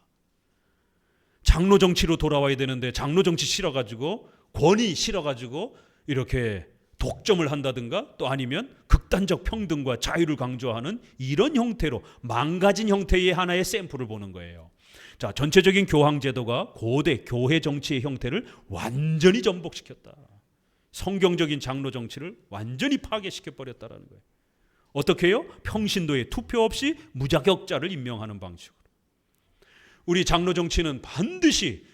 장로 정치로 돌아와야 되는데 장로 정치 싫어가지고, 권위 싫어가지고 이렇게 독점을 한다든가, 또 아니면 극단적 평등과 자유를 강조하는 이런 형태로 망가진 형태의 하나의 샘플을 보는 거예요. 자, 전체적인 교황제도가 고대 교회 정치의 형태를 완전히 전복시켰다. 성경적인 장로 정치를 완전히 파괴시켜버렸다는 거예요. 어떻게 해요? 평신도에 투표 없이 무자격자를 임명하는 방식으로. 우리 장로 정치는 반드시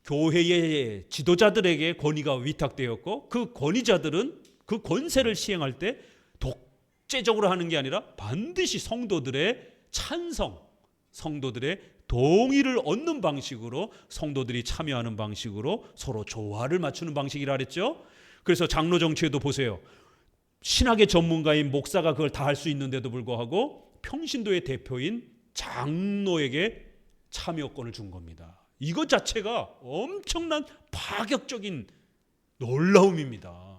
교회의 지도자들에게 권위가 위탁되었고, 그 권위자들은 그 권세를 시행할 때 독재적으로 하는 게 아니라 반드시 성도들의 찬성, 성도들의 동의를 얻는 방식으로, 성도들이 참여하는 방식으로 서로 조화를 맞추는 방식이라 그랬죠. 그래서 장로 정치에도 보세요. 신학의 전문가인 목사가 그걸 다 할 수 있는데도 불구하고 평신도의 대표인 장로에게 참여권을 준 겁니다. 이것 자체가 엄청난 파격적인 놀라움입니다.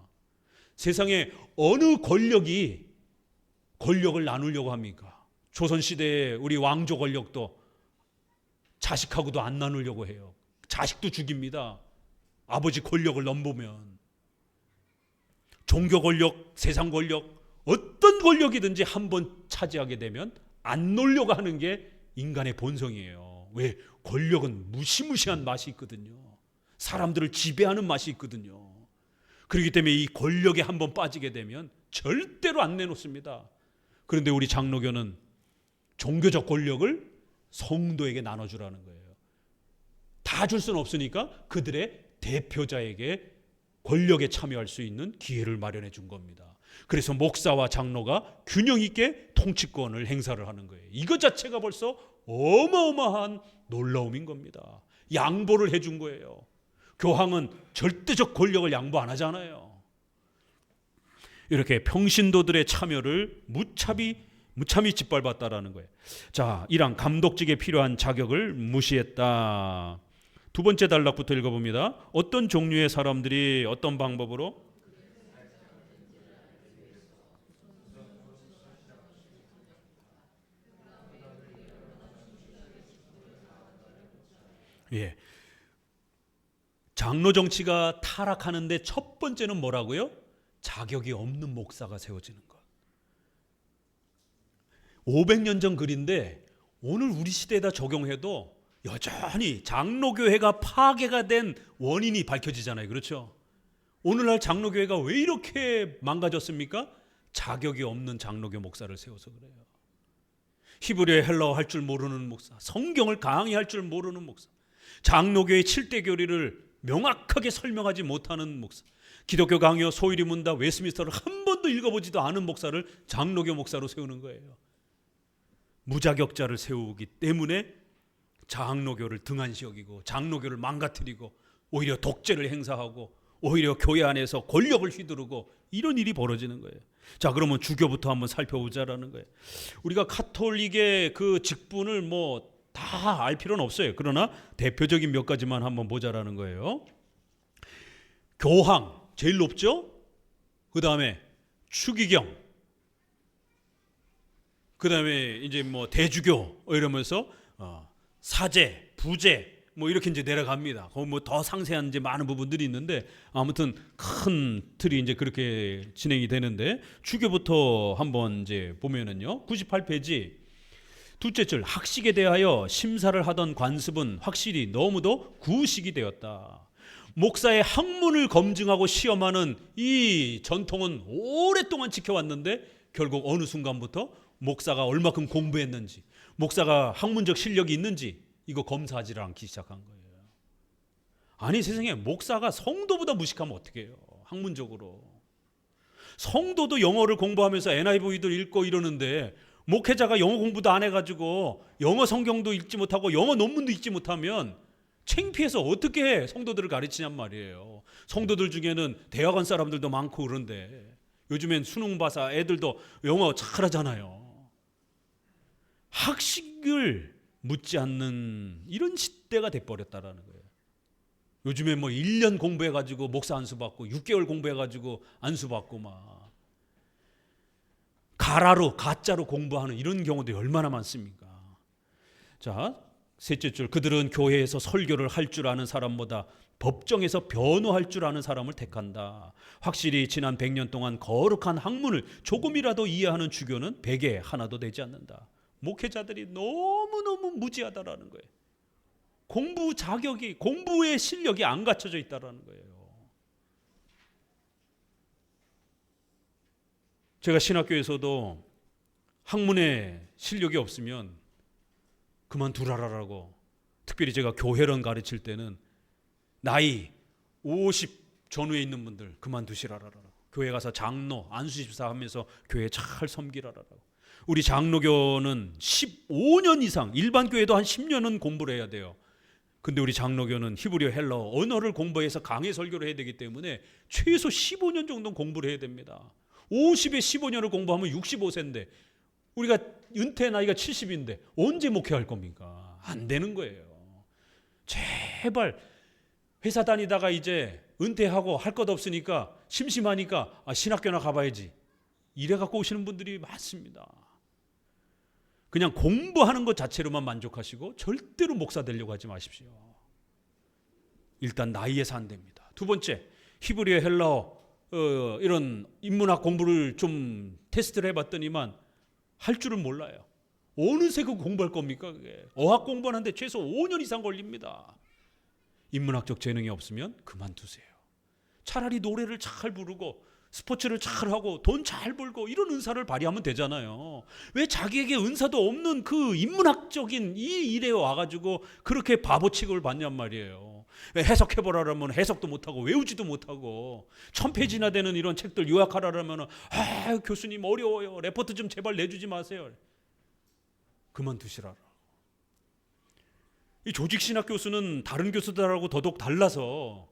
세상에 어느 권력이 권력을 나누려고 합니까? 조선시대의 우리 왕조 권력도 자식하고도 안 나누려고 해요. 자식도 죽입니다. 아버지 권력을 넘보면. 종교 권력, 세상 권력, 어떤 권력이든지 한번 차지하게 되면 안 놓으려고 하는 게 인간의 본성이에요. 왜? 권력은 무시무시한 맛이 있거든요. 사람들을 지배하는 맛이 있거든요. 그렇기 때문에 이 권력에 한번 빠지게 되면 절대로 안 내놓습니다. 그런데 우리 장로교는 종교적 권력을 성도에게 나눠주라는 거예요. 다 줄 수는 없으니까 그들의 대표자에게 권력에 참여할 수 있는 기회를 마련해 준 겁니다. 그래서 목사와 장로가 균형 있게 통치권을 행사를 하는 거예요. 이것 자체가 벌써 어마어마한 놀라움인 겁니다. 양보를 해준 거예요. 교황은 절대적 권력을 양보 안 하잖아요. 이렇게 평신도들의 참여를 무참히 짓밟았다라는 거예요. 자, 1항 감독직에 필요한 자격을 무시했다. 두 번째 단락부터 읽어봅니다. 어떤 종류의 사람들이 어떤 방법으로? 예. 장로 정치가 타락하는데 첫 번째는 뭐라고요? 자격이 없는 목사가 세워지는 것. 500년 전 글인데 오늘 우리 시대에다 적용해도 여전히 장로교회가 파괴가 된 원인이 밝혀지잖아요. 그렇죠? 오늘날 장로교회가 왜 이렇게 망가졌습니까? 자격이 없는 장로교 목사를 세워서 그래요. 히브리어 헬라어 할 줄 모르는 목사, 성경을 강의할 줄 모르는 목사, 장로교의 7대 교리를 명확하게 설명하지 못하는 목사, 기독교 강요 소위리 문답 웨스민스터를 한 번도 읽어보지도 않은 목사를 장로교 목사로 세우는 거예요. 무자격자를 세우기 때문에 장로교를 등한시 여기고 장로교를 망가뜨리고 오히려 독재를 행사하고 오히려 교회 안에서 권력을 휘두르고 이런 일이 벌어지는 거예요. 자, 그러면 주교부터 한번 살펴보자라는 거예요. 우리가 카톨릭의 그 직분을 뭐 다 알 필요는 없어요. 그러나 대표적인 몇 가지만 한번 보자라는 거예요. 교황 제일 높죠? 그 다음에 추기경, 그 다음에 이제 뭐 대주교 이러면서 사제, 부제 뭐 이렇게 이제 내려갑니다. 거기 뭐 더 상세한 이제 많은 부분들이 있는데 아무튼 큰 틀이 이제 그렇게 진행이 되는데 주교부터 한번 이제 보면은요. 98페이지 둘째 줄, 학식에 대하여 심사를 하던 관습은 확실히 너무도 구식이 되었다. 목사의 학문을 검증하고 시험하는 이 전통은 오랫동안 지켜왔는데 결국 어느 순간부터 목사가 얼마큼 공부했는지, 목사가 학문적 실력이 있는지 이거 검사하지 않기 시작한 거예요. 아니 세상에, 목사가 성도보다 무식하면 어떻게 해요? 학문적으로. 성도도 영어를 공부하면서 NIV도 읽고 이러는데 목회자가 영어 공부도 안 해가지고 영어 성경도 읽지 못하고 영어 논문도 읽지 못하면 창피해서 어떻게 성도들을 가르치냔 말이에요. 성도들 중에는 대학원 사람들도 많고 그런데 요즘엔 수능 봐서 애들도 영어 잘하잖아요. 학식을 묻지 않는 이런 시대가 돼버렸다라는 거예요. 요즘에 뭐 1년 공부해가지고 목사 안수 받고 6개월 공부해가지고 안수 받고 막 가짜로 공부하는 이런 경우들이 얼마나 많습니까? 자, 셋째 줄, 그들은 교회에서 설교를 할 줄 아는 사람보다 법정에서 변호할 줄 아는 사람을 택한다. 확실히 지난 100년 동안 거룩한 학문을 조금이라도 이해하는 주교는 100에 하나도 되지 않는다. 목회자들이 너무너무 무지하다라는 거예요. 공부 자격이, 공부의 실력이 안 갖춰져 있다라는 거예요. 제가 신학교에서도 학문에 실력이 없으면 그만두라라고, 특별히 제가 교회론 가르칠 때는 나이 50 전후에 있는 분들 그만두시라라고, 교회 가서 장로, 안수집사 하면서 교회 잘 섬기라라고. 우리 장로교는 15년 이상, 일반 교회도 한 10년은 공부를 해야 돼요. 근데 우리 장로교는 히브리어 헬라어 언어를 공부해서 강해 설교를 해야 되기 때문에 최소 15년 정도는 공부를 해야 됩니다. 50에 15년을 공부하면 65세인데 우리가 은퇴 나이가 70인데 언제 목회할 겁니까? 안 되는 거예요. 제발 회사 다니다가 이제 은퇴하고 할 것 없으니까 심심하니까 신학교나 가봐야지 이래 갖고 오시는 분들이 많습니다. 그냥 공부하는 것 자체로만 만족하시고 절대로 목사 되려고 하지 마십시오. 일단 나이에서 안 됩니다. 두 번째, 히브리어 헬라어 이런 인문학 공부를 좀 테스트를 해봤더니만 할 줄은 몰라요. 어느새 그 공부할 겁니까? 그게 어학 공부하는데 최소 5년 이상 걸립니다. 인문학적 재능이 없으면 그만두세요. 차라리 노래를 잘 부르고 스포츠를 잘하고 돈 잘 벌고 이런 은사를 발휘하면 되잖아요. 왜 자기에게 은사도 없는 그 인문학적인 이 일에 와가지고 그렇게 바보 취급을 받냔 말이에요. 해석해보라면 해석도 못하고 외우지도 못하고 1000페이지나 되는 이런 책들 요약하라면 교수님 어려워요. 레포트 좀 제발 내주지 마세요. 그만두시라라. 이 조직신학 교수는 다른 교수들하고 더더욱 달라서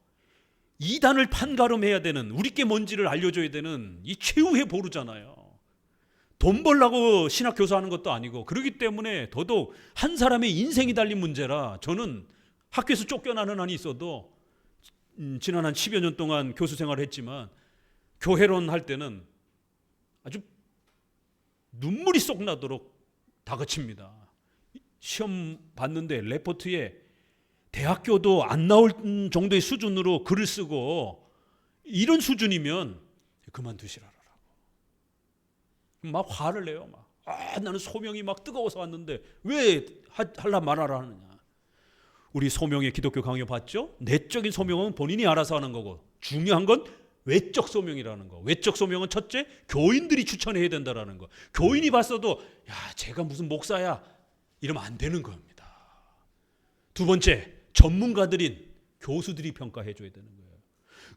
이단을 판가름해야 되는, 우리께 뭔지를 알려줘야 되는 이 최후의 보루잖아요. 돈 벌라고 신학 교수하는 것도 아니고, 그렇기 때문에 더더욱 한 사람의 인생이 달린 문제라. 저는 학교에서 쫓겨나는 한이 있어도 지난 한 10여 년 동안 교수 생활을 했지만 교회론 할 때는 아주 눈물이 쏙 나도록 다그칩니다. 시험 봤는데 레포트에 대학교도 안 나올 정도의 수준으로 글을 쓰고 이런 수준이면 그만두시라라고. 막 화를 내요. 막 나는 소명이 막 뜨거워서 왔는데 왜 하려 말하라 하느냐. 우리 소명의 기독교 강요 봤죠? 내적인 소명은 본인이 알아서 하는 거고 중요한 건 외적 소명이라는 거. 외적 소명은 첫째, 교인들이 추천해야 된다라는 거. 교인이 봤어도 야, 제가 무슨 목사야 이러면 안 되는 겁니다. 두 번째, 전문가들인 교수들이 평가해 줘야 되는 거예요.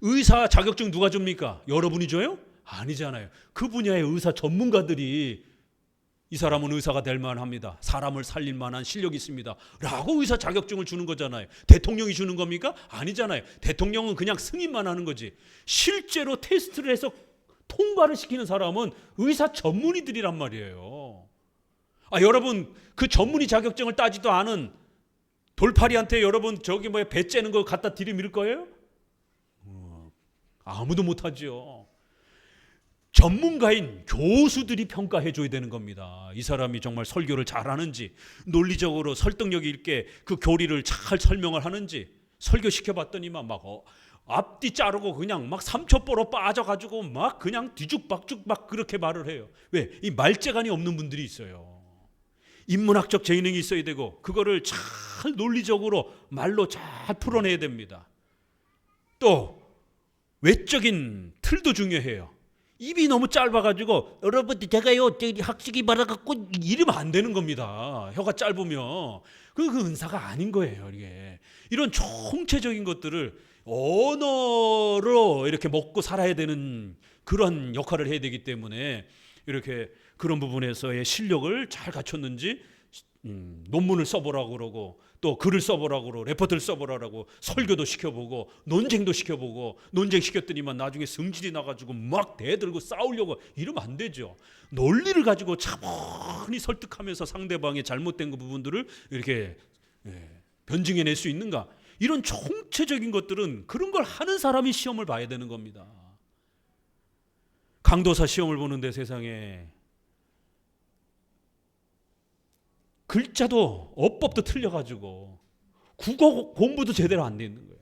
의사 자격증 누가 줍니까? 여러분이 줘요? 아니잖아요. 그 분야의 의사 전문가들이 이 사람은 의사가 될 만합니다. 사람을 살릴 만한 실력이 있습니다. 라고 의사 자격증을 주는 거잖아요. 대통령이 주는 겁니까? 아니잖아요. 대통령은 그냥 승인만 하는 거지. 실제로 테스트를 해서 통과를 시키는 사람은 의사 전문의들이란 말이에요. 여러분 그 전문의 자격증을 따지도 않은 돌팔이한테 여러분 저기 배 째는 거 갖다 들이밀 거예요? 아무도 못하죠. 전문가인 교수들이 평가해 줘야 되는 겁니다. 이 사람이 정말 설교를 잘하는지, 논리적으로 설득력 있게 그 교리를 잘 설명을 하는지. 설교시켜봤더니만 막 앞뒤 자르고 그냥 막 삼초보로 빠져가지고 막 그냥 뒤죽박죽 막 그렇게 말을 해요. 왜? 이 말재간이 없는 분들이 있어요. 인문학적 재능이 있어야 되고 그거를 잘 논리적으로 말로 잘 풀어내야 됩니다. 또 외적인 틀도 중요해요. 입이 너무 짧아가지고 여러분 제가요 학식이 많아갖고 이러면 안 되는 겁니다. 혀가 짧으면 그 은사가 아닌 거예요. 이게 이런 총체적인 것들을 언어로 이렇게 먹고 살아야 되는 그런 역할을 해야 되기 때문에 이렇게 그런 부분에서의 실력을 잘 갖췄는지 논문을 써보라고 그러고 또 글을 써보라고 그러고 레포트를 써보라고 설교도 시켜보고 논쟁도 시켜보고 논쟁 시켰더니만 나중에 성질이 나가지고 막 대들고 싸우려고 이러면 안 되죠. 논리를 가지고 차분히 설득하면서 상대방의 잘못된 그 부분들을 이렇게 변증해낼 수 있는가. 이런 총체적인 것들은 그런 걸 하는 사람이 시험을 봐야 되는 겁니다. 강도사 시험을 보는데 세상에 글자도 어법도 틀려가지고 국어 공부도 제대로 안 돼 있는 거예요.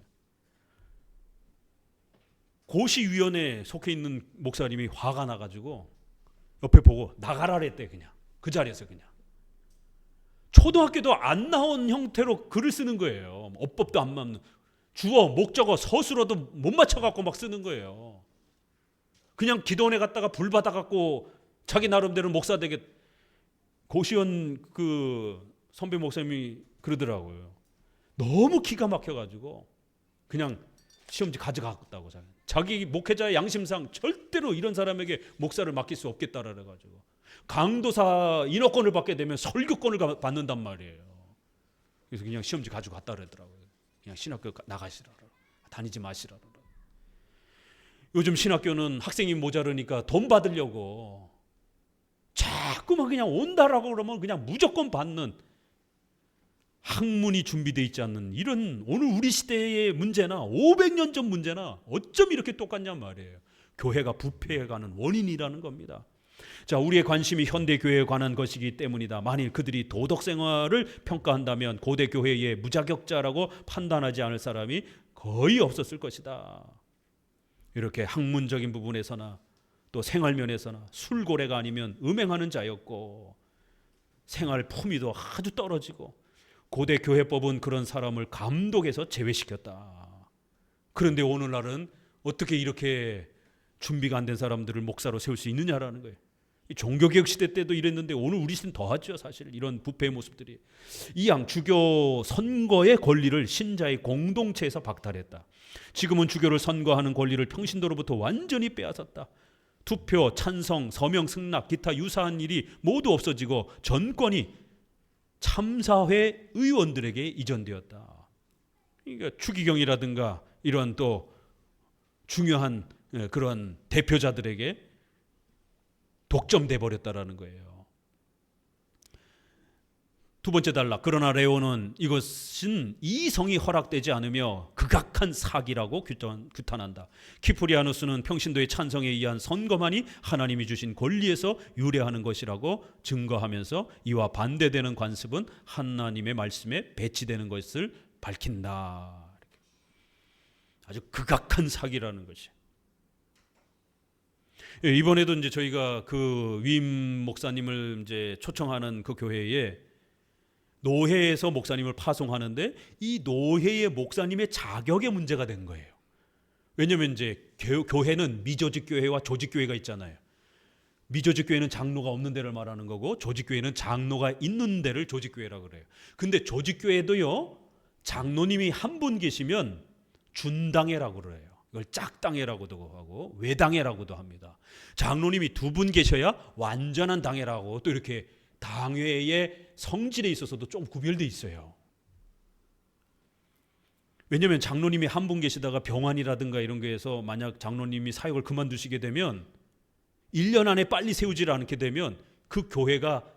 고시위원회에 속해 있는 목사님이 화가 나가지고 옆에 보고 나가라 그랬대. 그냥 그 자리에서 그냥 초등학교도 안 나온 형태로 글을 쓰는 거예요. 어법도 안 맞는 주어 목적어 서술어도 못 맞춰갖고 막 쓰는 거예요. 그냥 기도원에 갔다가 불 받아갖고 자기 나름대로 목사 되게. 고시원 그 선배 목사님이 그러더라고요. 너무 기가 막혀가지고 그냥 시험지 가져갔다고. 자기 목회자의 양심상 절대로 이런 사람에게 목사를 맡길 수 없겠다라 그래가지고 강도사 인허권을 받게 되면 설교권을 받는단 말이에요. 그래서 그냥 시험지 가지고 갔다 그러더라고요. 그냥 신학교 나가시라, 다니지 마시라. 요즘 신학교는 학생이 모자르니까 돈 받으려고 자꾸만 그냥 온다라고 그러면 그냥 무조건 받는, 학문이 준비되어 있지 않는 이런 오늘 우리 시대의 문제나 500년 전 문제나 어쩜 이렇게 똑같냔 말이에요. 교회가 부패해가는 원인이라는 겁니다. 자, 우리의 관심이 현대 교회에 관한 것이기 때문이다. 만일 그들이 도덕 생활을 평가한다면 고대 교회의 무자격자라고 판단하지 않을 사람이 거의 없었을 것이다. 이렇게 학문적인 부분에서나 또 생활면에서나 술고래가 아니면 음행하는 자였고 생활 품위도 아주 떨어지고 고대 교회법은 그런 사람을 감독해서 제외시켰다. 그런데 오늘날은 어떻게 이렇게 준비가 안 된 사람들을 목사로 세울 수 있느냐라는 거예요. 종교개혁 시대 때도 이랬는데 오늘 우리 시대는 더하죠. 사실 이런 부패의 모습들이. 이양 주교 선거의 권리를 신자의 공동체에서 박탈했다. 지금은 주교를 선거하는 권리를 평신도로부터 완전히 빼앗았다. 투표, 찬성, 서명, 승낙, 기타 유사한 일이 모두 없어지고 전권이 참사회 의원들에게 이전되었다. 그러니까 추기경이라든가 이런 또 중요한 그런 대표자들에게 독점돼 버렸다라는 거예요. 두 번째 단락. 그러나 레오는 이것은 이성이 허락되지 않으며 극악한 사기라고 규탄한다. 키프리아누스는 평신도의 찬성에 의한 선거만이 하나님이 주신 권리에서 유래하는 것이라고 증거하면서 이와 반대되는 관습은 하나님의 말씀에 배치되는 것을 밝힌다. 아주 극악한 사기라는 것이. 이번에도 이제 저희가 그 위임 목사님을 이제 초청하는 그 교회에 노회에서 목사님을 파송하는데 이 노회의 목사님의 자격에 문제가 된 거예요. 왜냐하면 이제 교회는 미조직 교회와 조직 교회가 있잖아요. 미조직 교회는 장로가 없는 데를 말하는 거고, 조직 교회는 장로가 있는 데를 조직 교회라고 그래요. 근데 조직 교회도요, 장로님이 한 분 계시면 준당회라고 그래요. 이걸 짝당회라고도 하고 외당회라고도 합니다. 장로님이 두 분 계셔야 완전한 당회라고, 또 이렇게 당회의 성질에 있어서도 좀 구별돼 있어요. 왜냐하면 장로님이 한 분 계시다가 병환이라든가 이런 거에서 만약 장로님이 사역을 그만두시게 되면 1년 안에 빨리 세우지를 않게 되면 그 교회가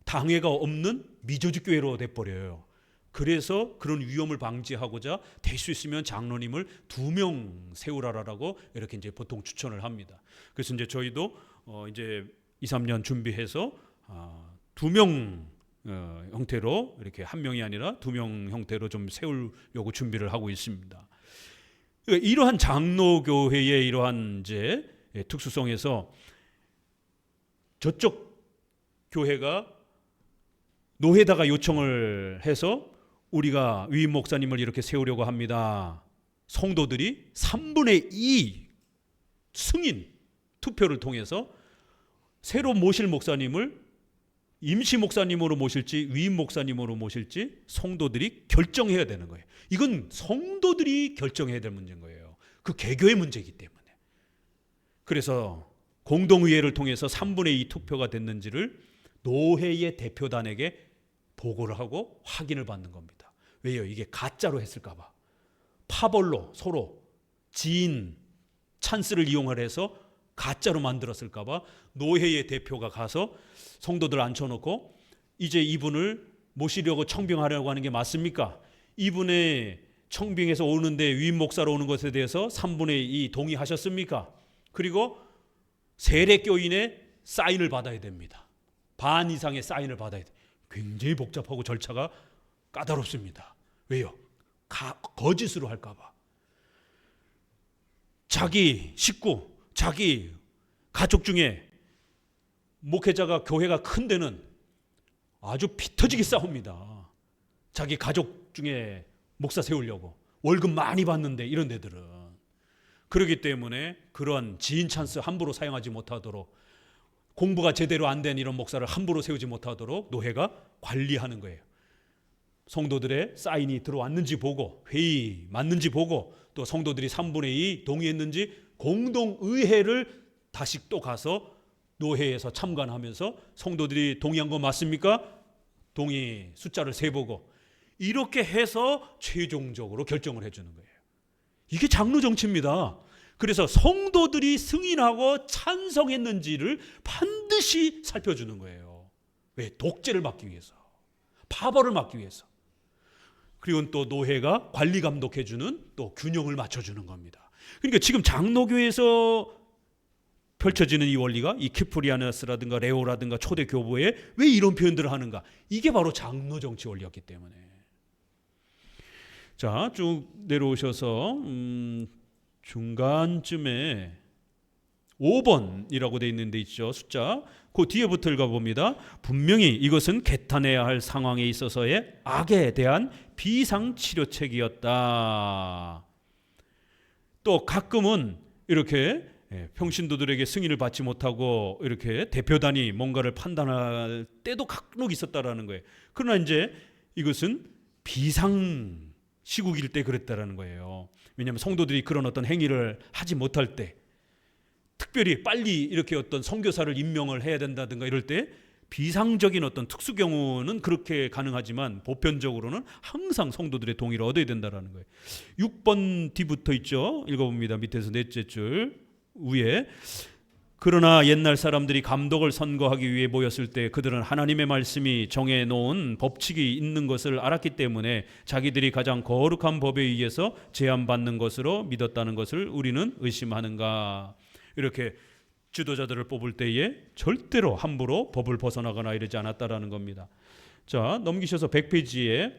당회가 없는 미조직 교회로 돼버려요. 그래서 그런 위험을 방지하고자 될 수 있으면 장로님을 2명 세우라라고 이렇게 이제 보통 추천을 합니다. 그래서 이제 저희도 이제 2, 3년 준비해서 2명 형태로, 이렇게 1명이 아니라 2명 형태로 좀 세우려고 준비를 하고 있습니다. 이러한 장로교회의 이러한 이제 특수성에서 저쪽 교회가 노회다가 요청을 해서 우리가 위임 목사님을 이렇게 세우려고 합니다. 성도들이 3분의 2 승인 투표를 통해서 새로 모실 목사님을 임시 목사님으로 모실지 위임 목사님으로 모실지 성도들이 결정해야 되는 거예요. 이건 성도들이 결정해야 될 문제인 거예요. 그 개교의 문제이기 때문에. 그래서 공동의회를 통해서 3분의 2 투표가 됐는지를 노회의 대표단에게 보고를 하고 확인을 받는 겁니다. 왜요? 이게 가짜로 했을까 봐. 파벌로 서로 지인 찬스를 이용해서 가짜로 만들었을까 봐 노회의 대표가 가서 성도들 앉혀놓고 이제 이분을 모시려고 청빙하려고 하는 게 맞습니까? 이분의 청빙에서 오는데 위임 목사로 오는 것에 대해서 3분의 2 동의하셨습니까? 그리고 세례교인의 사인을 받아야 됩니다. 반 이상의 사인을 받아야 돼요. 굉장히 복잡하고 절차가 까다롭습니다. 왜요? 거짓으로 할까 봐. 자기 식구, 자기 가족 중에 목회자가 교회가 큰 데는 아주 피 터지게 싸웁니다. 자기 가족 중에 목사 세우려고 월급 많이 받는데 이런 데들은. 그렇기 때문에 그런 지인 찬스 함부로 사용하지 못하도록, 공부가 제대로 안 된 이런 목사를 함부로 세우지 못하도록 노회가 관리하는 거예요. 성도들의 사인이 들어왔는지 보고, 회의 맞는지 보고, 또 성도들이 3분의 2 동의했는지 공동의회를 다시 또 가서 노회에서 참관하면서 성도들이 동의한 거 맞습니까? 동의 숫자를 세보고, 이렇게 해서 최종적으로 결정을 해주는 거예요. 이게 장로 정치입니다. 그래서 성도들이 승인하고 찬성했는지를 반드시 살펴주는 거예요. 왜? 독재를 막기 위해서, 파벌을 막기 위해서. 그리고 또 노회가 관리 감독해주는, 또 균형을 맞춰주는 겁니다. 그러니까 지금 장로교에서 펼쳐지는 이 원리가, 이 키프리아너스라든가 레오라든가 초대 교부에 왜 이런 표현들을 하는가? 이게 바로 장로 정치 원리였기 때문에. 자, 쭉 내려오셔서 중간쯤에 5번이라고 되어 있는 데 있죠. 숫자. 그 뒤에부터 읽어봅니다. 분명히 이것은 개탄해야 할 상황에 있어서의 악에 대한 비상치료책이었다. 또 가끔은 이렇게 평신도들에게 승인을 받지 못하고 이렇게 대표단이 뭔가를 판단할 때도 간혹 있었다라는 거예요. 그러나 이제 이것은 비상 시국일 때 그랬다라는 거예요. 왜냐하면 성도들이 그런 어떤 행위를 하지 못할 때, 특별히 빨리 이렇게 어떤 선교사를 임명을 해야 된다든가 이럴 때 비상적인 어떤 특수 경우는 그렇게 가능하지만 보편적으로는 항상 성도들의 동의를 얻어야 된다라는 거예요. 6번 뒤부터 있죠. 읽어봅니다. 밑에서 넷째 줄 위에. 그러나 옛날 사람들이 감독을 선거하기 위해 모였을 때 그들은 하나님의 말씀이 정해놓은 법칙이 있는 것을 알았기 때문에 자기들이 가장 거룩한 법에 의해서 제한받는 것으로 믿었다는 것을 우리는 의심하는가. 이렇게 지도자들을 뽑을 때에 절대로 함부로 법을 벗어나거나 이러지 않았다라는 겁니다. 자, 넘기셔서 100페이지에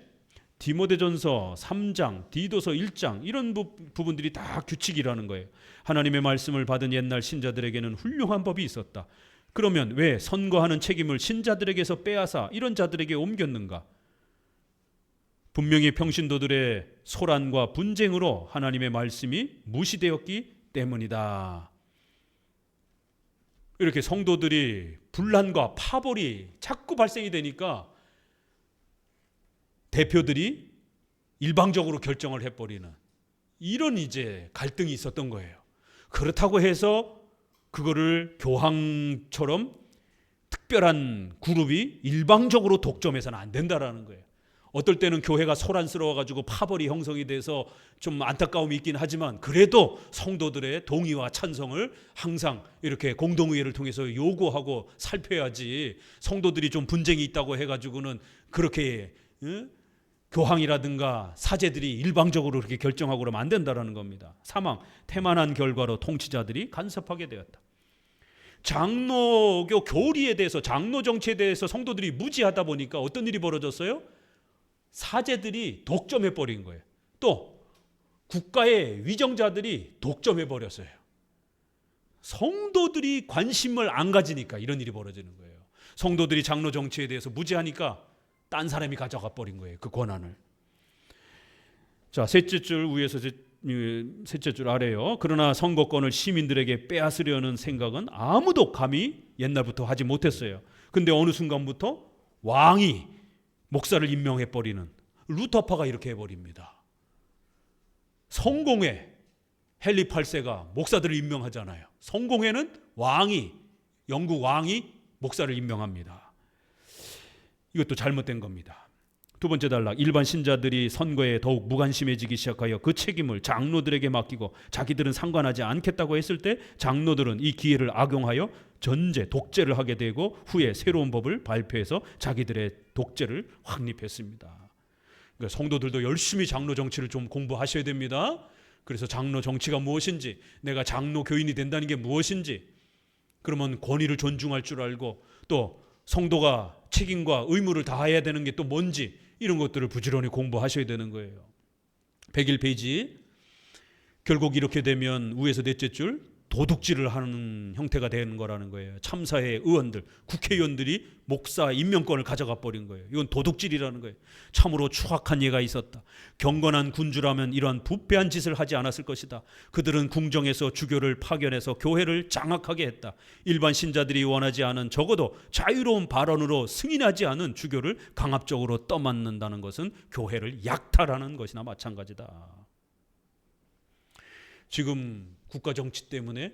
디모데전서 3장, 디도서 1장 이런 부분들이 다 규칙이라는 거예요. 하나님의 말씀을 받은 옛날 신자들에게는 훌륭한 법이 있었다. 그러면 왜 선거하는 책임을 신자들에게서 빼앗아 이런 자들에게 옮겼는가? 분명히 평신도들의 소란과 분쟁으로 하나님의 말씀이 무시되었기 때문이다. 이렇게 성도들이 분란과 파벌이 자꾸 발생이 되니까 대표들이 일방적으로 결정을 해버리는 이런 이제 갈등이 있었던 거예요. 그렇다고 해서 그거를 교황처럼 특별한 그룹이 일방적으로 독점해서는 안 된다라는 거예요. 어떨 때는 교회가 소란스러워가지고 파벌이 형성이 돼서 좀 안타까움이 있긴 하지만 그래도 성도들의 동의와 찬성을 항상 이렇게 공동의회를 통해서 요구하고 살펴야지, 성도들이 좀 분쟁이 있다고 해가지고는 그렇게 교황이라든가 사제들이 일방적으로 그렇게 결정하고 그러면 안 된다라는 겁니다. 사망, 태만한 결과로 통치자들이 간섭하게 되었다. 장로교 교리에 대해서, 장로 정치에 대해서 성도들이 무지하다 보니까 어떤 일이 벌어졌어요? 사제들이 독점해 버린 거예요. 또 국가의 위정자들이 독점해 버렸어요. 성도들이 관심을 안 가지니까 이런 일이 벌어지는 거예요. 성도들이 장로 정치에 대해서 무지하니까 딴 사람이 가져가 버린 거예요, 그 권한을. 자, 셋째 줄 위에서 셋째 줄 아래요. 그러나 선거권을 시민들에게 빼앗으려는 생각은 아무도 감히 옛날부터 하지 못했어요. 근데 어느 순간부터 왕이 목사를 임명해버리는, 루터파가 이렇게 해버립니다. 성공회 헨리 8세가 목사들을 임명하잖아요. 성공회는 영국 왕이 목사를 임명합니다. 이것도 잘못된 겁니다. 두 번째 단락, 일반 신자들이 선거에 더욱 무관심해지기 시작하여 그 책임을 장로들에게 맡기고 자기들은 상관하지 않겠다고 했을 때 장로들은 이 기회를 악용하여 전제, 독재를 하게 되고 후에 새로운 법을 발표해서 자기들의 독재를 확립했습니다. 그러니까 성도들도 열심히 장로 정치를 좀 공부하셔야 됩니다. 그래서 장로 정치가 무엇인지, 내가 장로 교인이 된다는 게 무엇인지, 그러면 권위를 존중할 줄 알고 또 성도가 책임과 의무를 다해야 되는 게 또 뭔지, 이런 것들을 부지런히 공부하셔야 되는 거예요. 101페이지. 결국 이렇게 되면 위에서 넷째 줄, 도둑질을 하는 형태가 되는 거라는 거예요. 참사회 의원들, 국회의원들이 목사 임명권을 가져가 버린 거예요. 이건 도둑질이라는 거예요. 참으로 추악한 예가 있었다. 경건한 군주라면 이러한 부패한 짓을 하지 않았을 것이다. 그들은 궁정에서 주교를 파견해서 교회를 장악하게 했다. 일반 신자들이 원하지 않은, 적어도 자유로운 발언으로 승인하지 않은 주교를 강압적으로 떠맡는다는 것은 교회를 약탈하는 것이나 마찬가지다. 지금 국가 정치 때문에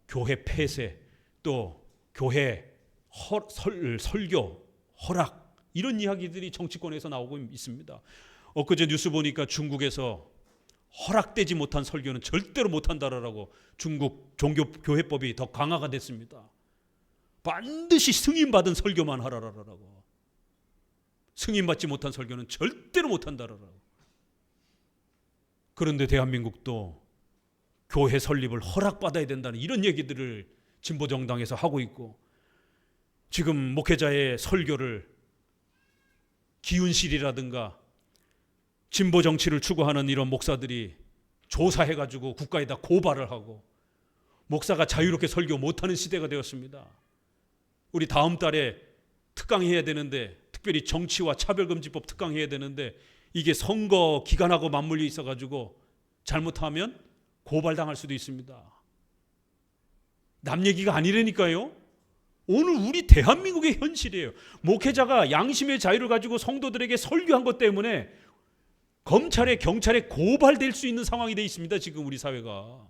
교회 폐쇄, 또 교회 설교 허락, 이런 이야기들이 정치권에서 나오고 있습니다. 엊그제 뉴스 보니까 중국에서 허락되지 못한 설교는 절대로 못한다라고 중국 종교교회법이 더 강화가 됐습니다. 반드시 승인받은 설교만 하라라고. 승인받지 못한 설교는 절대로 못한다라고. 그런데 대한민국도 교회 설립을 허락받아야 된다는 이런 얘기들을 진보정당에서 하고 있고, 지금 목회자의 설교를 기운실이라든가 진보정치를 추구하는 이런 목사들이 조사해가지고 국가에다 고발을 하고, 목사가 자유롭게 설교 못하는 시대가 되었습니다. 우리 다음 달에 특강해야 되는데, 특별히 정치와 차별금지법 특강해야 되는데, 이게 선거 기간하고 맞물려 있어가지고 잘못하면 고발당할 수도 있습니다. 남 얘기가 아니라니까요. 오늘 우리 대한민국의 현실이에요. 목회자가 양심의 자유를 가지고 성도들에게 설교한 것 때문에 검찰에, 경찰에 고발될 수 있는 상황이 되어 있습니다. 지금 우리 사회가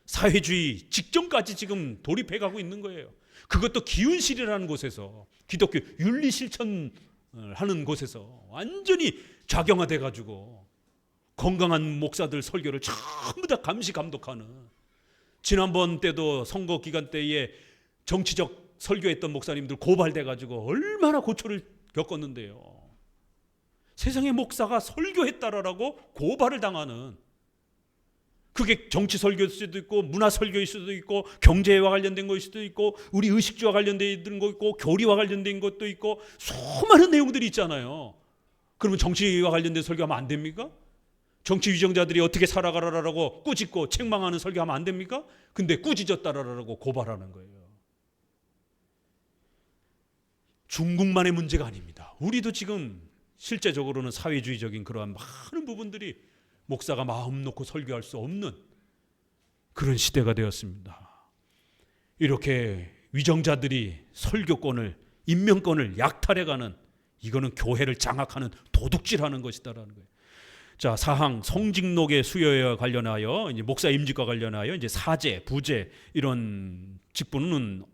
사회주의 직전까지 지금 돌입해가고 있는 거예요. 그것도 기운실이라는 곳에서, 기독교 윤리 실천을 하는 곳에서 완전히 작용화돼가지고 건강한 목사들 설교를 전부 다 감시 감독하는, 지난번 때도 선거 기간 때에 정치적 설교했던 목사님들 고발돼가지고 얼마나 고초를 겪었는데요. 세상에 목사가 설교했다라고 고발을 당하는, 그게 정치 설교일 수도 있고 문화 설교일 수도 있고 경제와 관련된 것일 수도 있고 우리 의식주와 관련된 거 있고 교리와 관련된 것도 있고 수많은 내용들이 있잖아요. 그러면 정치와 관련된 설교하면 안 됩니까? 정치 위정자들이 어떻게 살아가라라고 꾸짖고 책망하는 설교하면 안 됩니까? 근데 꾸짖었다라고 고발하는 거예요. 중국만의 문제가 아닙니다. 우리도 지금 실제적으로는 사회주의적인 그러한 많은 부분들이 목사가 마음 놓고 설교할 수 없는 그런 시대가 되었습니다. 이렇게 위정자들이 설교권을, 임명권을 약탈해가는, 이거는 교회를 장악하는 도둑질하는 것이다라는 거예요. 자, 사항 성직록의 수여와 관련하여, 이제 목사 임직과 관련하여 이제 사제, 부제 이런 직분은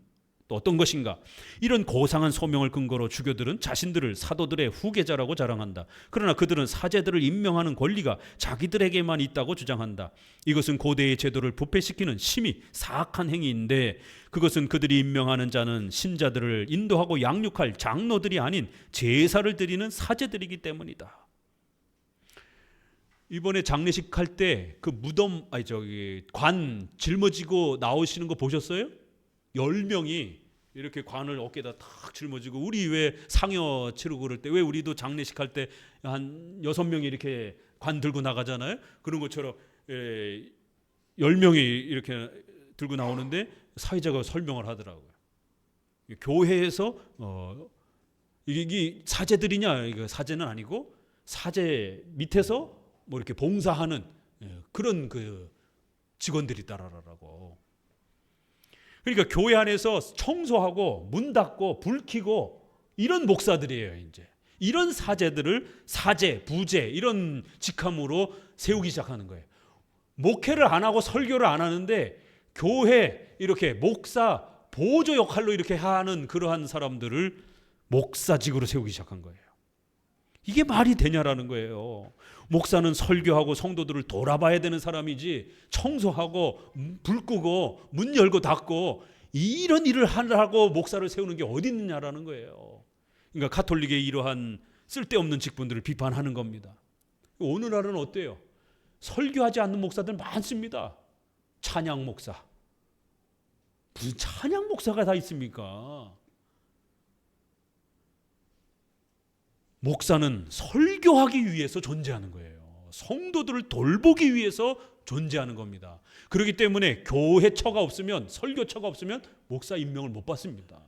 또 어떤 것인가? 이런 고상한 소명을 근거로 주교들은 자신들을 사도들의 후계자라고 자랑한다. 그러나 그들은 사제들을 임명하는 권리가 자기들에게만 있다고 주장한다. 이것은 고대의 제도를 부패시키는 심히 사악한 행위인데, 그것은 그들이 임명하는 자는 신자들을 인도하고 양육할 장로들이 아닌 제사를 드리는 사제들이기 때문이다. 이번에 장례식 할 때 그 무덤, 관 짊어지고 나오시는 거 보셨어요? 10명이 이렇게 관을 어깨에다 탁 짊어지고, 우리 왜 상여 치르고 그럴 때 왜 우리도 장례식 할 때 한 6명이 이렇게 관 들고 나가잖아요. 그런 것처럼 10명이 이렇게 들고 나오는데 사회자가 설명을 하더라고요. 교회에서 이게 사제들이냐? 이거 사제는 아니고 사제 밑에서 뭐 이렇게 봉사하는 그런 그 직원들이 따라라라고. 그러니까 교회 안에서 청소하고 문 닫고 불 켜고 이런 목사들이에요. 이제 이런 사제들을 사제, 부제 이런 직함으로 세우기 시작하는 거예요. 목회를 안 하고 설교를 안 하는데 교회 이렇게 목사 보조 역할로 이렇게 하는 그러한 사람들을 목사직으로 세우기 시작한 거예요. 이게 말이 되냐라는 거예요. 목사는 설교하고 성도들을 돌아봐야 되는 사람이지, 청소하고 불 끄고 문 열고 닫고 이런 일을 하라고 목사를 세우는 게 어디 있느냐라는 거예요. 그러니까 가톨릭의 이러한 쓸데없는 직분들을 비판하는 겁니다. 오늘날은 어때요? 설교하지 않는 목사들 많습니다. 찬양 목사. 무슨 찬양 목사가 다 있습니까? 목사는 설교하기 위해서 존재하는 거예요. 성도들을 돌보기 위해서 존재하는 겁니다. 그렇기 때문에 교회처가 없으면, 설교처가 없으면 목사 임명을 못 받습니다.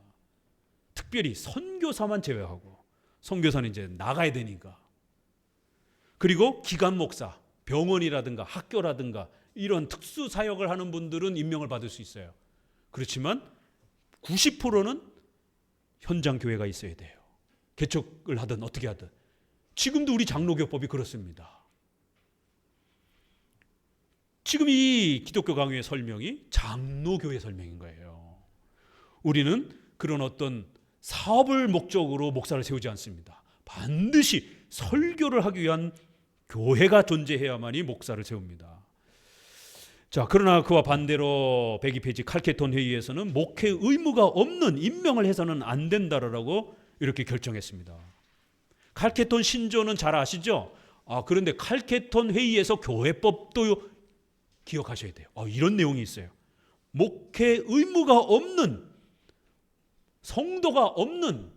특별히 선교사만 제외하고. 선교사는 이제 나가야 되니까. 그리고 기관 목사, 병원이라든가 학교라든가 이런 특수 사역을 하는 분들은 임명을 받을 수 있어요. 그렇지만 90%는 현장 교회가 있어야 돼요. 개척을 하든 어떻게 하든. 지금도 우리 장로교법이 그렇습니다. 지금 이 기독교 강요의 설명이 장로교의 설명인 거예요. 우리는 그런 어떤 사업을 목적으로 목사를 세우지 않습니다. 반드시 설교를 하기 위한 교회가 존재해야만이 목사를 세웁니다. 자, 그러나 그와 반대로 102페이지 칼케톤 회의에서는 목회 의무가 없는 임명을 해서는 안 된다라고 이렇게 결정했습니다. 칼케톤 신조는 잘 아시죠? 그런데 칼케톤 회의에서 교회법도 기억하셔야 돼요. 이런 내용이 있어요. 목회 의무가 없는, 성도가 없는,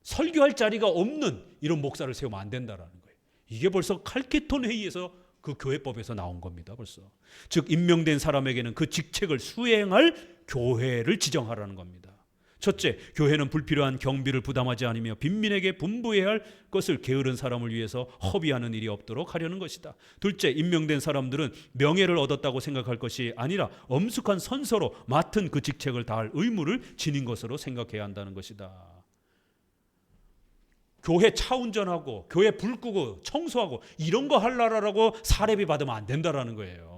설교할 자리가 없는 이런 목사를 세우면 안 된다라는 거예요. 이게 벌써 칼케톤 회의에서 그 교회법에서 나온 겁니다. 벌써. 즉 임명된 사람에게는 그 직책을 수행할 교회를 지정하라는 겁니다. 첫째, 교회는 불필요한 경비를 부담하지 않으며 빈민에게 분부해야 할 것을 게으른 사람을 위해서 허비하는 일이 없도록 하려는 것이다. 둘째, 임명된 사람들은 명예를 얻었다고 생각할 것이 아니라 엄숙한 선서로 맡은 그 직책을 다할 의무를 지닌 것으로 생각해야 한다는 것이다. 교회 차 운전하고 교회 불 끄고 청소하고 이런 거 하려고 사례비 받으면 안 된다라는 거예요.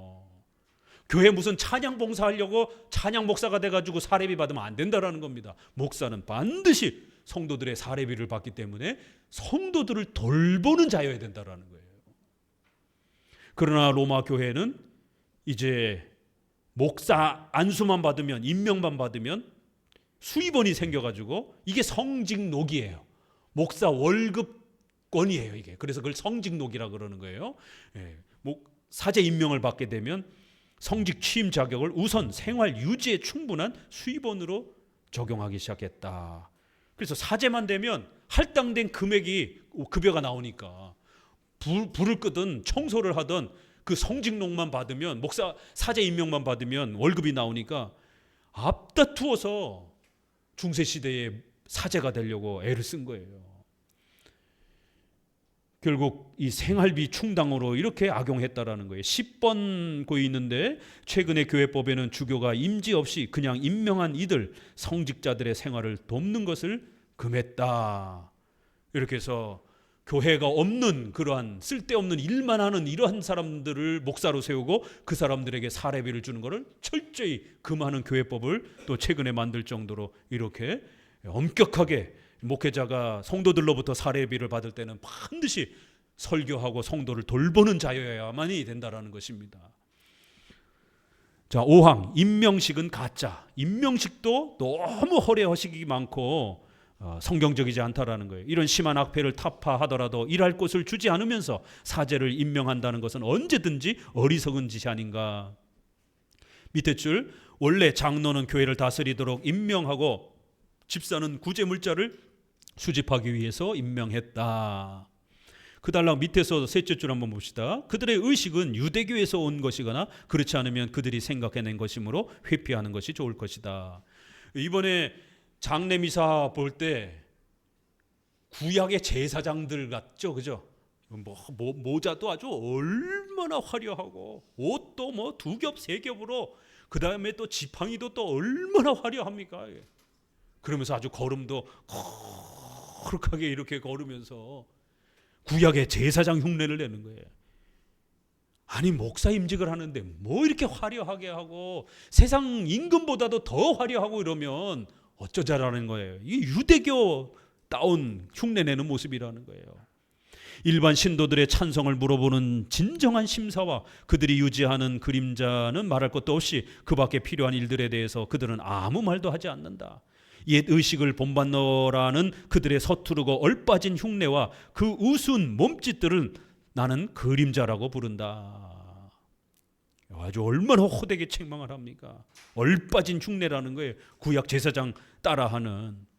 교회 무슨 찬양 봉사하려고 찬양 목사가 돼가지고 사례비 받으면 안 된다라는 겁니다. 목사는 반드시 성도들의 사례비를 받기 때문에 성도들을 돌보는 자여야 된다라는 거예요. 그러나 로마 교회는 이제 목사 안수만 받으면, 임명만 받으면 수입원이 생겨가지고 이게 성직록이에요. 목사 월급권이에요, 이게. 그래서 그걸 성직록이라 그러는 거예요. 사제 임명을 받게 되면 성직 취임 자격을 우선 생활 유지에 충분한 수입원으로 적용하기 시작했다. 그래서 사제만 되면 할당된 금액이 급여가 나오니까 불을 끄든 청소를 하든 그 성직록만 받으면, 목사 사제 임명만 받으면 월급이 나오니까 앞다투어서 중세 시대에 사제가 되려고 애를 쓴 거예요. 결국 이 생활비 충당으로 이렇게 악용했다라는 거예요. 10번 고이 있는데 최근에 교회법에는 주교가 임지 없이 그냥 임명한 이들 성직자들의 생활을 돕는 것을 금했다. 이렇게 해서 교회가 없는 그러한 쓸데없는 일만 하는 이러한 사람들을 목사로 세우고 그 사람들에게 사례비를 주는 것을 철저히 금하는 교회법을 또 최근에 만들 정도로 이렇게 엄격하게 목회자가 성도들로부터 사례비를 받을 때는 반드시 설교하고 성도를 돌보는 자여야만이 된다라는 것입니다. 자, 5항 임명식은 가짜. 임명식도 너무 허례허식이 많고 성경적이지 않다라는 거예요. 이런 심한 악패를 타파하더라도 일할 곳을 주지 않으면서 사제를 임명한다는 것은 언제든지 어리석은 짓이 아닌가. 밑에 줄, 원래 장로는 교회를 다스리도록 임명하고 집사는 구제물자를 수집하기 위해서 임명했다. 그 달랑 밑에서 셋째 줄 한번 봅시다. 그들의 의식은 유대교에서 온 것이거나 그렇지 않으면 그들이 생각해낸 것이므로 회피하는 것이 좋을 것이다. 이번에 장례미사 볼 때 구약의 제사장들 같죠, 그죠? 모자도 아주 얼마나 화려하고 옷도 뭐 2겹 3겹으로 그 다음에 또 지팡이도 또 얼마나 화려합니까? 그러면서 아주 걸음도 거룩하게 이렇게 걸으면서 구약의 제사장 흉내를 내는 거예요. 아니 목사 임직을 하는데 뭐 이렇게 화려하게 하고 세상 임금보다도 더 화려하고 이러면 어쩌자라는 거예요. 이게 유대교다운 흉내내는 모습이라는 거예요. 일반 신도들의 찬성을 물어보는 진정한 심사와 그들이 유지하는 그림자는 말할 것도 없이 그 밖에 필요한 일들에 대해서 그들은 아무 말도 하지 않는다. 옛 의식을 본받노라는 그들의 서투르고 얼빠진 흉내와 그 우스운 몸짓들은 나는 그림자라고 부른다. 아주 얼마나 호되게 책망을 합니까? 얼빠진 흉내라는 거예요. 구약 제사장 따라하는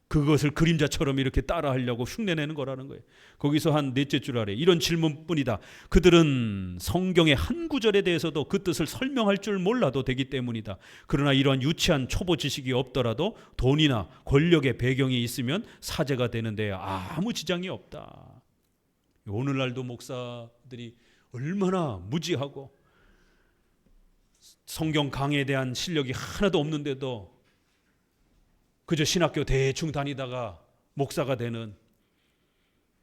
그것을 그림자처럼 이렇게 따라하려고 흉내내는 거라는 거예요. 거기서 한 넷째 줄 아래 이런 질문뿐이다. 그들은 성경의 한 구절에 대해서도 그 뜻을 설명할 줄 몰라도 되기 때문이다. 그러나 이러한 유치한 초보 지식이 없더라도 돈이나 권력의 배경이 있으면 사제가 되는데 아무 지장이 없다. 오늘날도 목사들이 얼마나 무지하고 성경 강의에 대한 실력이 하나도 없는데도 그저 신학교 대충 다니다가 목사가 되는,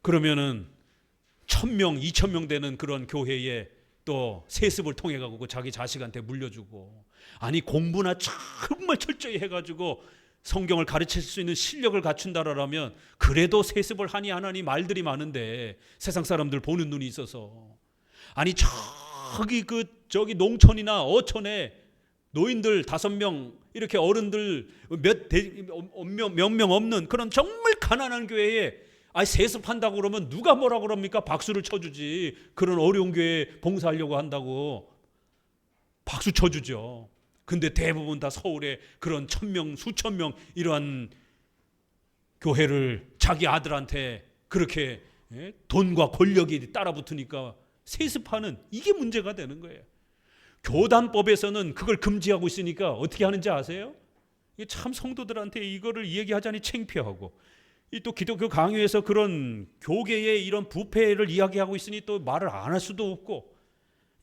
그러면은 1000명, 2000명 되는 그런 교회에 또 세습을 통해 가고 자기 자식한테 물려주고, 아니 공부나 정말 철저히 해가지고 성경을 가르칠 수 있는 실력을 갖춘다라면 그래도 세습을 하니 안 하니 말들이 많은데 세상 사람들 보는 눈이 있어서, 아니 저기 농촌이나 어촌에 노인들 5명 이렇게 어른들 몇 명 없는 그런 정말 가난한 교회에 세습한다고 그러면 누가 뭐라 그럽니까? 박수를 쳐주지. 그런 어려운 교회에 봉사하려고 한다고 박수 쳐주죠. 근데 대부분 다 서울에 그런 1000명 수천 명 이러한 교회를 자기 아들한테 그렇게 돈과 권력이 따라붙으니까 세습하는, 이게 문제가 되는 거예요. 교단법에서는 그걸 금지하고 있으니까 어떻게 하는지 아세요? 참 성도들한테 이거를 이야기하자니 창피하고, 또 기독교 강요에서 그런 교계의 이런 부패를 이야기하고 있으니 또 말을 안 할 수도 없고,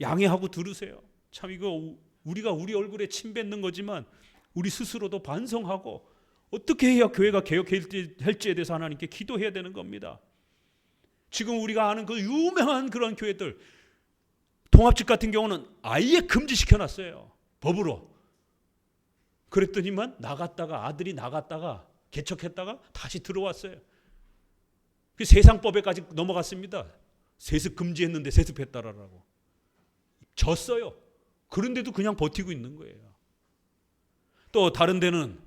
양해하고 들으세요. 참 이거 우리가 우리 얼굴에 침 뱉는 거지만 우리 스스로도 반성하고 어떻게 해야 교회가 개혁할지에 대해서 하나님께 기도해야 되는 겁니다. 지금 우리가 아는 그 유명한 그런 교회들, 통합집 같은 경우는 아예 금지시켜놨어요. 법으로. 그랬더니만 아들이 나갔다가 개척했다가 다시 들어왔어요. 그 세상법에까지 넘어갔습니다. 세습 금지했는데 세습했다라고. 졌어요. 그런데도 그냥 버티고 있는 거예요. 또 다른 데는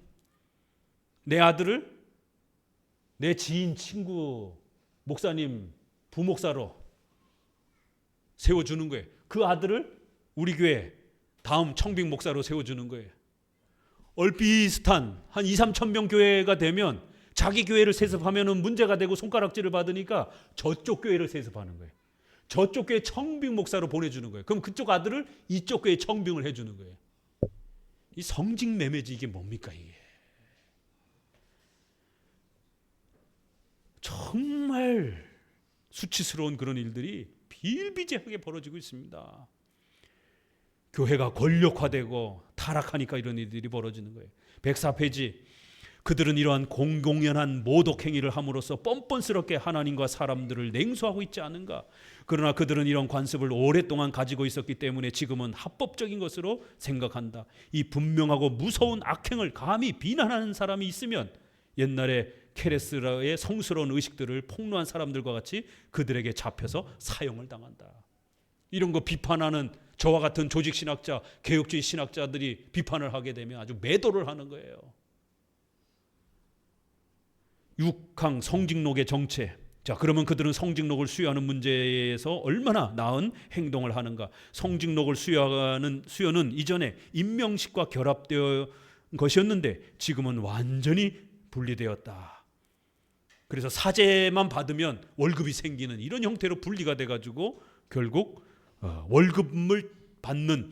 내 아들을 내 지인 친구 목사님 부목사로 세워주는 거예요. 그 아들을 우리 교회 다음 청빙 목사로 세워주는 거예요. 얼비슷한 한 2-3천 명 교회가 되면 자기 교회를 세습하면 문제가 되고 손가락질을 받으니까 저쪽 교회를 세습하는 거예요. 저쪽 교회 청빙 목사로 보내주는 거예요. 그럼 그쪽 아들을 이쪽 교회 청빙을 해주는 거예요. 이 성직매매지, 이게 뭡니까 이게. 정말 수치스러운 그런 일들이 비일비재하게 벌어지고 있습니다. 교회가 권력화되고 타락하니까 이런 일들이 벌어지는 거예요. 104페이지, 그들은 이러한 공공연한 모독 행위를 함으로써 뻔뻔스럽게 하나님과 사람들을 냉소하고 있지 않은가. 그러나 그들은 이런 관습을 오랫동안 가지고 있었기 때문에 지금은 합법적인 것으로 생각한다. 이 분명하고 무서운 악행을 감히 비난하는 사람이 있으면 옛날에 케레스라의 성스러운 의식들을 폭로한 사람들과 같이 그들에게 잡혀서 사형을 당한다. 이런 거 비판하는 저와 같은 조직신학자, 개혁주의 신학자들이 비판을 하게 되면 아주 매도를 하는 거예요. 6항 성직록의 정체. 자, 그러면 그들은 성직록을 수여하는 문제에서 얼마나 나은 행동을 하는가. 성직록을 수여는 이전에 임명식과 결합되어 것이었는데 지금은 완전히 분리되었다. 그래서 사제만 받으면 월급이 생기는 이런 형태로 분리가 돼가지고 결국 월급을 받는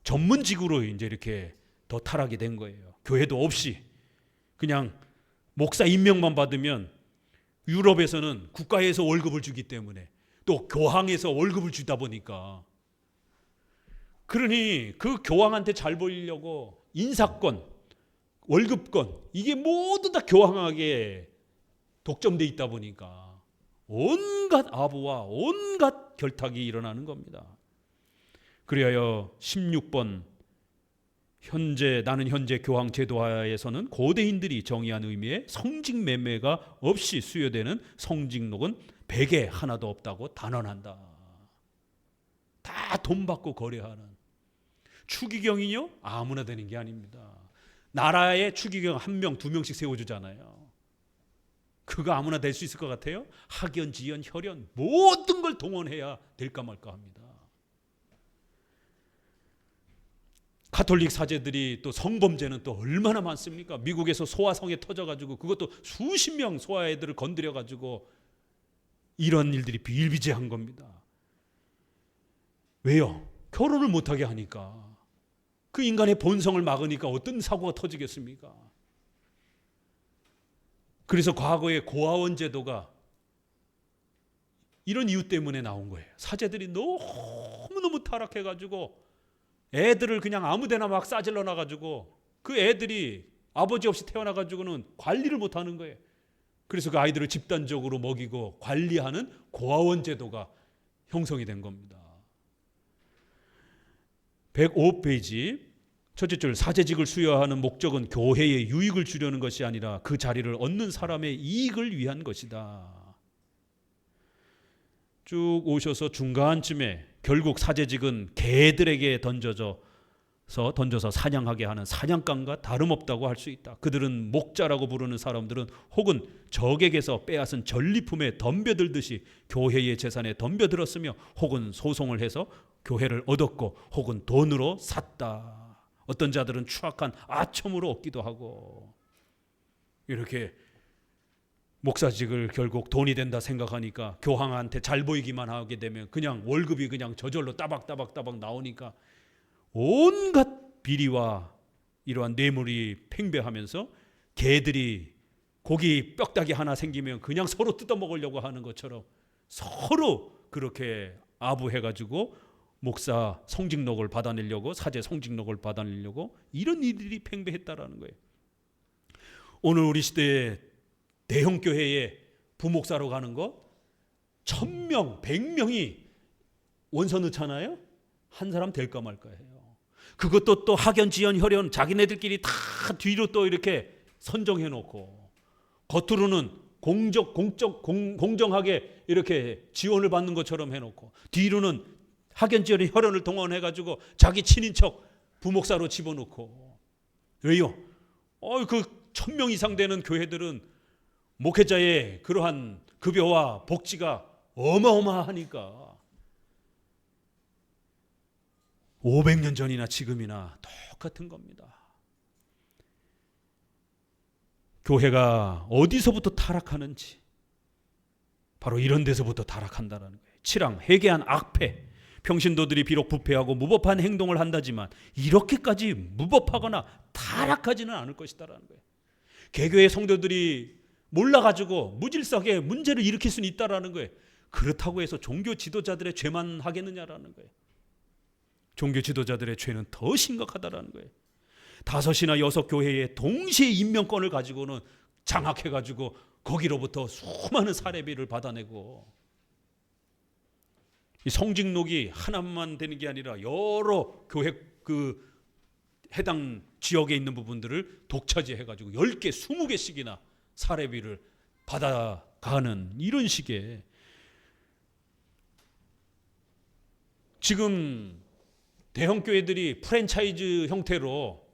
전문직으로 이제 이렇게 더 타락이 된 거예요. 교회도 없이 그냥 목사 임명만 받으면, 유럽에서는 국가에서 월급을 주기 때문에 또 교황에서 월급을 주다 보니까, 그러니 그 교황한테 잘 보이려고 인사권, 월급권 이게 모두 다 교황에게 독점돼 있다 보니까 온갖 아부와 온갖 결탁이 일어나는 겁니다. 그리하여 16번, 나는 현재 교황 제도하에서는 고대인들이 정의한 의미의 성직 매매가 없이 수여되는 성직록은 100에 하나도 없다고 단언한다. 다 돈 받고 거래하는. 추기경이요? 아무나 되는 게 아닙니다. 나라에 추기경 1명, 2명씩 세워주잖아요. 그거 아무나 될 수 있을 것 같아요? 학연, 지연, 혈연 모든 걸 동원해야 될까 말까 합니다. 가톨릭 사제들이 또 성범죄는 또 얼마나 많습니까? 미국에서 소아성에 터져가지고 그것도 수십 명 소아애들을 건드려가지고 이런 일들이 비일비재한 겁니다. 왜요? 결혼을 못하게 하니까. 그 인간의 본성을 막으니까 어떤 사고가 터지겠습니까? 그래서 과거의 고아원 제도가 이런 이유 때문에 나온 거예요. 사제들이 너무너무 타락해가지고 애들을 그냥 아무데나 막 싸질러 놔가지고 그 애들이 아버지 없이 태어나가지고는 관리를 못하는 거예요. 그래서 그 아이들을 집단적으로 먹이고 관리하는 고아원 제도가 형성이 된 겁니다. 105페이지 첫째 줄, 사제직을 수여하는 목적은 교회의 유익을 주려는 것이 아니라 그 자리를 얻는 사람의 이익을 위한 것이다. 쭉 오셔서 중간쯤에 결국 사제직은 개들에게 던져서 사냥하게 하는 사냥감과 다름없다고 할 수 있다. 그들은 목자라고 부르는 사람들은 혹은 적에게서 빼앗은 전리품에 덤벼들듯이 교회의 재산에 덤벼들었으며 혹은 소송을 해서 교회를 얻었고 혹은 돈으로 샀다. 어떤 자들은 추악한 아첨으로 얻기도 하고, 이렇게 목사직을 결국 돈이 된다 생각하니까 교황한테 잘 보이기만 하게 되면 그냥 월급이 그냥 저절로 따박따박 나오니까 온갖 비리와 이러한 뇌물이 팽배하면서 개들이 고기 뼈다귀 하나 생기면 그냥 서로 뜯어먹으려고 하는 것처럼 서로 그렇게 아부해가지고 목사 성직록을 받아내려고, 사제 성직록을 받아내려고 이런 일들이 팽배했다라는 거예요. 오늘 우리 시대에 대형 교회에 부목사로 가는 거 1000명, 100명이 원서 넣잖아요. 한 사람 될까 말까 해요. 그것도 또 학연, 지연, 혈연 자기네들끼리 다 뒤로 또 이렇게 선정해 놓고 겉으로는 공정하게 이렇게 지원을 받는 것처럼 해놓고 뒤로는 학연, 지연, 혈연을 동원해가지고 자기 친인척 부목사로 집어넣고. 왜요? 그 1000명 이상 되는 교회들은 목회자의 그러한 급여와 복지가 어마어마하니까 500년 전이나 지금이나 똑같은 겁니다. 교회가 어디서부터 타락하는지 바로 이런 데서부터 타락한다는 거예요. 7항, 회개한 악패. 평신도들이 비록 부패하고 무법한 행동을 한다지만 이렇게까지 무법하거나 타락하지는 않을 것이다라는 거예요. 개교의 성도들이 몰라가지고 무질서하게 문제를 일으킬 수는 있다라는 거예요. 그렇다고 해서 종교 지도자들의 죄만 하겠느냐라는 거예요. 종교 지도자들의 죄는 더 심각하다라는 거예요. 5이나 6교회에 동시에 임명권을 가지고는 장악해가지고 거기로부터 수많은 사례비를 받아내고, 이 성직록이 하나만 되는 게 아니라 여러 교회 해당 지역에 있는 부분들을 독차지해가지고 10개, 20개씩이나 사례비를 받아가는 이런 식의, 지금 대형 교회들이 프랜차이즈 형태로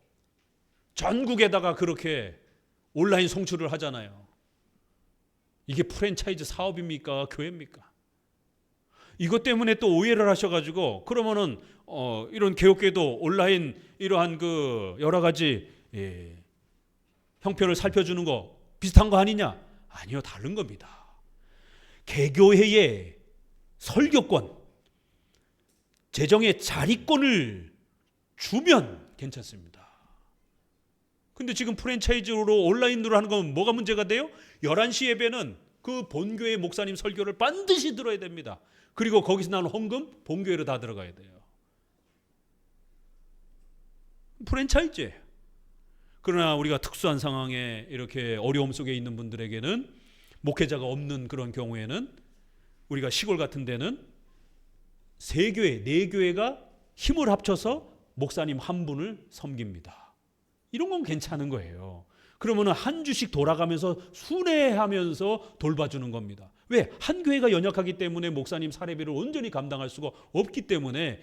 전국에다가 그렇게 온라인 송출을 하잖아요. 이게 프랜차이즈 사업입니까? 교회입니까? 이것 때문에 또 오해를 하셔가지고, 그러면은 이런 개혁교회도 온라인 이러한 여러 가지 형편을 살펴주는 거 비슷한 거 아니냐? 아니요, 다른 겁니다. 개교회의 설교권, 재정의 자리권을 주면 괜찮습니다. 근데 지금 프랜차이즈로 온라인으로 하는 건 뭐가 문제가 돼요? 11시 예배는 그 본교회 목사님 설교를 반드시 들어야 됩니다. 그리고 거기서 나는 헌금 본교회로 다 들어가야 돼요. 프랜차이즈예요. 그러나 우리가 특수한 상황에 이렇게 어려움 속에 있는 분들에게는, 목회자가 없는 그런 경우에는, 우리가 시골 같은 데는 3교회, 4교회가 힘을 합쳐서 목사님 한 분을 섬깁니다. 이런 건 괜찮은 거예요. 그러면 한 주씩 돌아가면서 순회하면서 돌봐주는 겁니다. 왜? 한 교회가 연약하기 때문에 목사님 사례비를 온전히 감당할 수가 없기 때문에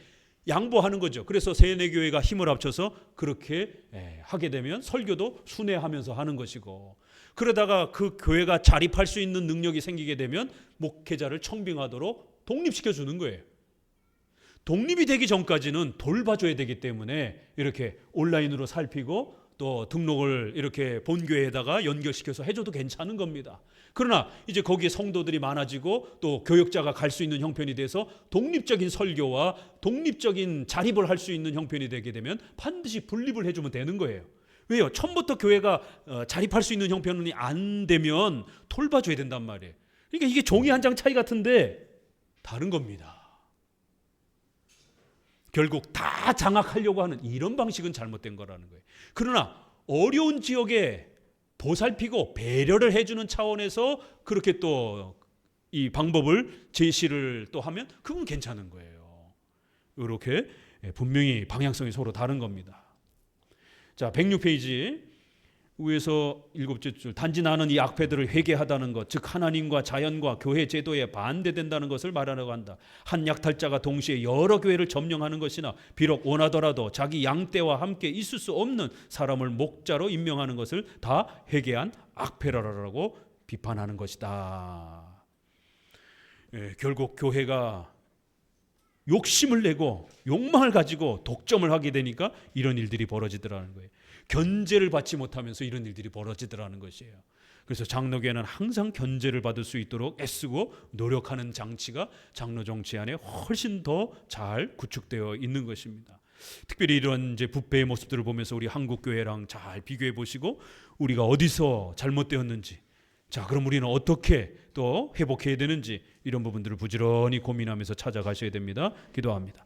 양보하는 거죠. 그래서 3, 4교회가 힘을 합쳐서 그렇게 하게 되면 설교도 순회하면서 하는 것이고, 그러다가 그 교회가 자립할 수 있는 능력이 생기게 되면 목회자를 청빙하도록 독립시켜 주는 거예요. 독립이 되기 전까지는 돌봐줘야 되기 때문에 이렇게 온라인으로 살피고 또 등록을 이렇게 본교회에다가 연결시켜서 해줘도 괜찮은 겁니다. 그러나 이제 거기에 성도들이 많아지고 또 교역자가 갈 수 있는 형편이 돼서 독립적인 설교와 독립적인 자립을 할 수 있는 형편이 되게 되면 반드시 분립을 해주면 되는 거예요. 왜요? 처음부터 교회가 자립할 수 있는 형편이 안 되면 돌봐줘야 된단 말이에요. 그러니까 이게 종이 한 장 차이 같은데 다른 겁니다. 결국 다 장악하려고 하는 이런 방식은 잘못된 거라는 거예요. 그러나 어려운 지역에 보살피고 배려를 해주는 차원에서 그렇게 또 이 방법을 제시를 또 하면 그건 괜찮은 거예요. 이렇게 분명히 방향성이 서로 다른 겁니다. 자, 106페이지 위에서 7째 줄, 단지 나는 이 악패들을 회개하다는 것, 즉 하나님과 자연과 교회 제도에 반대된다는 것을 말하려고 한다. 한 약탈자가 동시에 여러 교회를 점령하는 것이나 비록 원하더라도 자기 양떼와 함께 있을 수 없는 사람을 목자로 임명하는 것을 다 회개한 악패라라고 비판하는 것이다. 결국 교회가 욕심을 내고 욕망을 가지고 독점을 하게 되니까 이런 일들이 벌어지더라는 거예요. 견제를 받지 못하면서 이런 일들이 벌어지더라는 것이에요. 그래서 장로교회는 항상 견제를 받을 수 있도록 애쓰고 노력하는 장치가 장로 정치 안에 훨씬 더 잘 구축되어 있는 것입니다. 특별히 이런 이제 부패의 모습들을 보면서 우리 한국 교회랑 잘 비교해 보시고 우리가 어디서 잘못되었는지, 자 그럼 우리는 어떻게 또 회복해야 되는지 이런 부분들을 부지런히 고민하면서 찾아가셔야 됩니다. 기도합니다.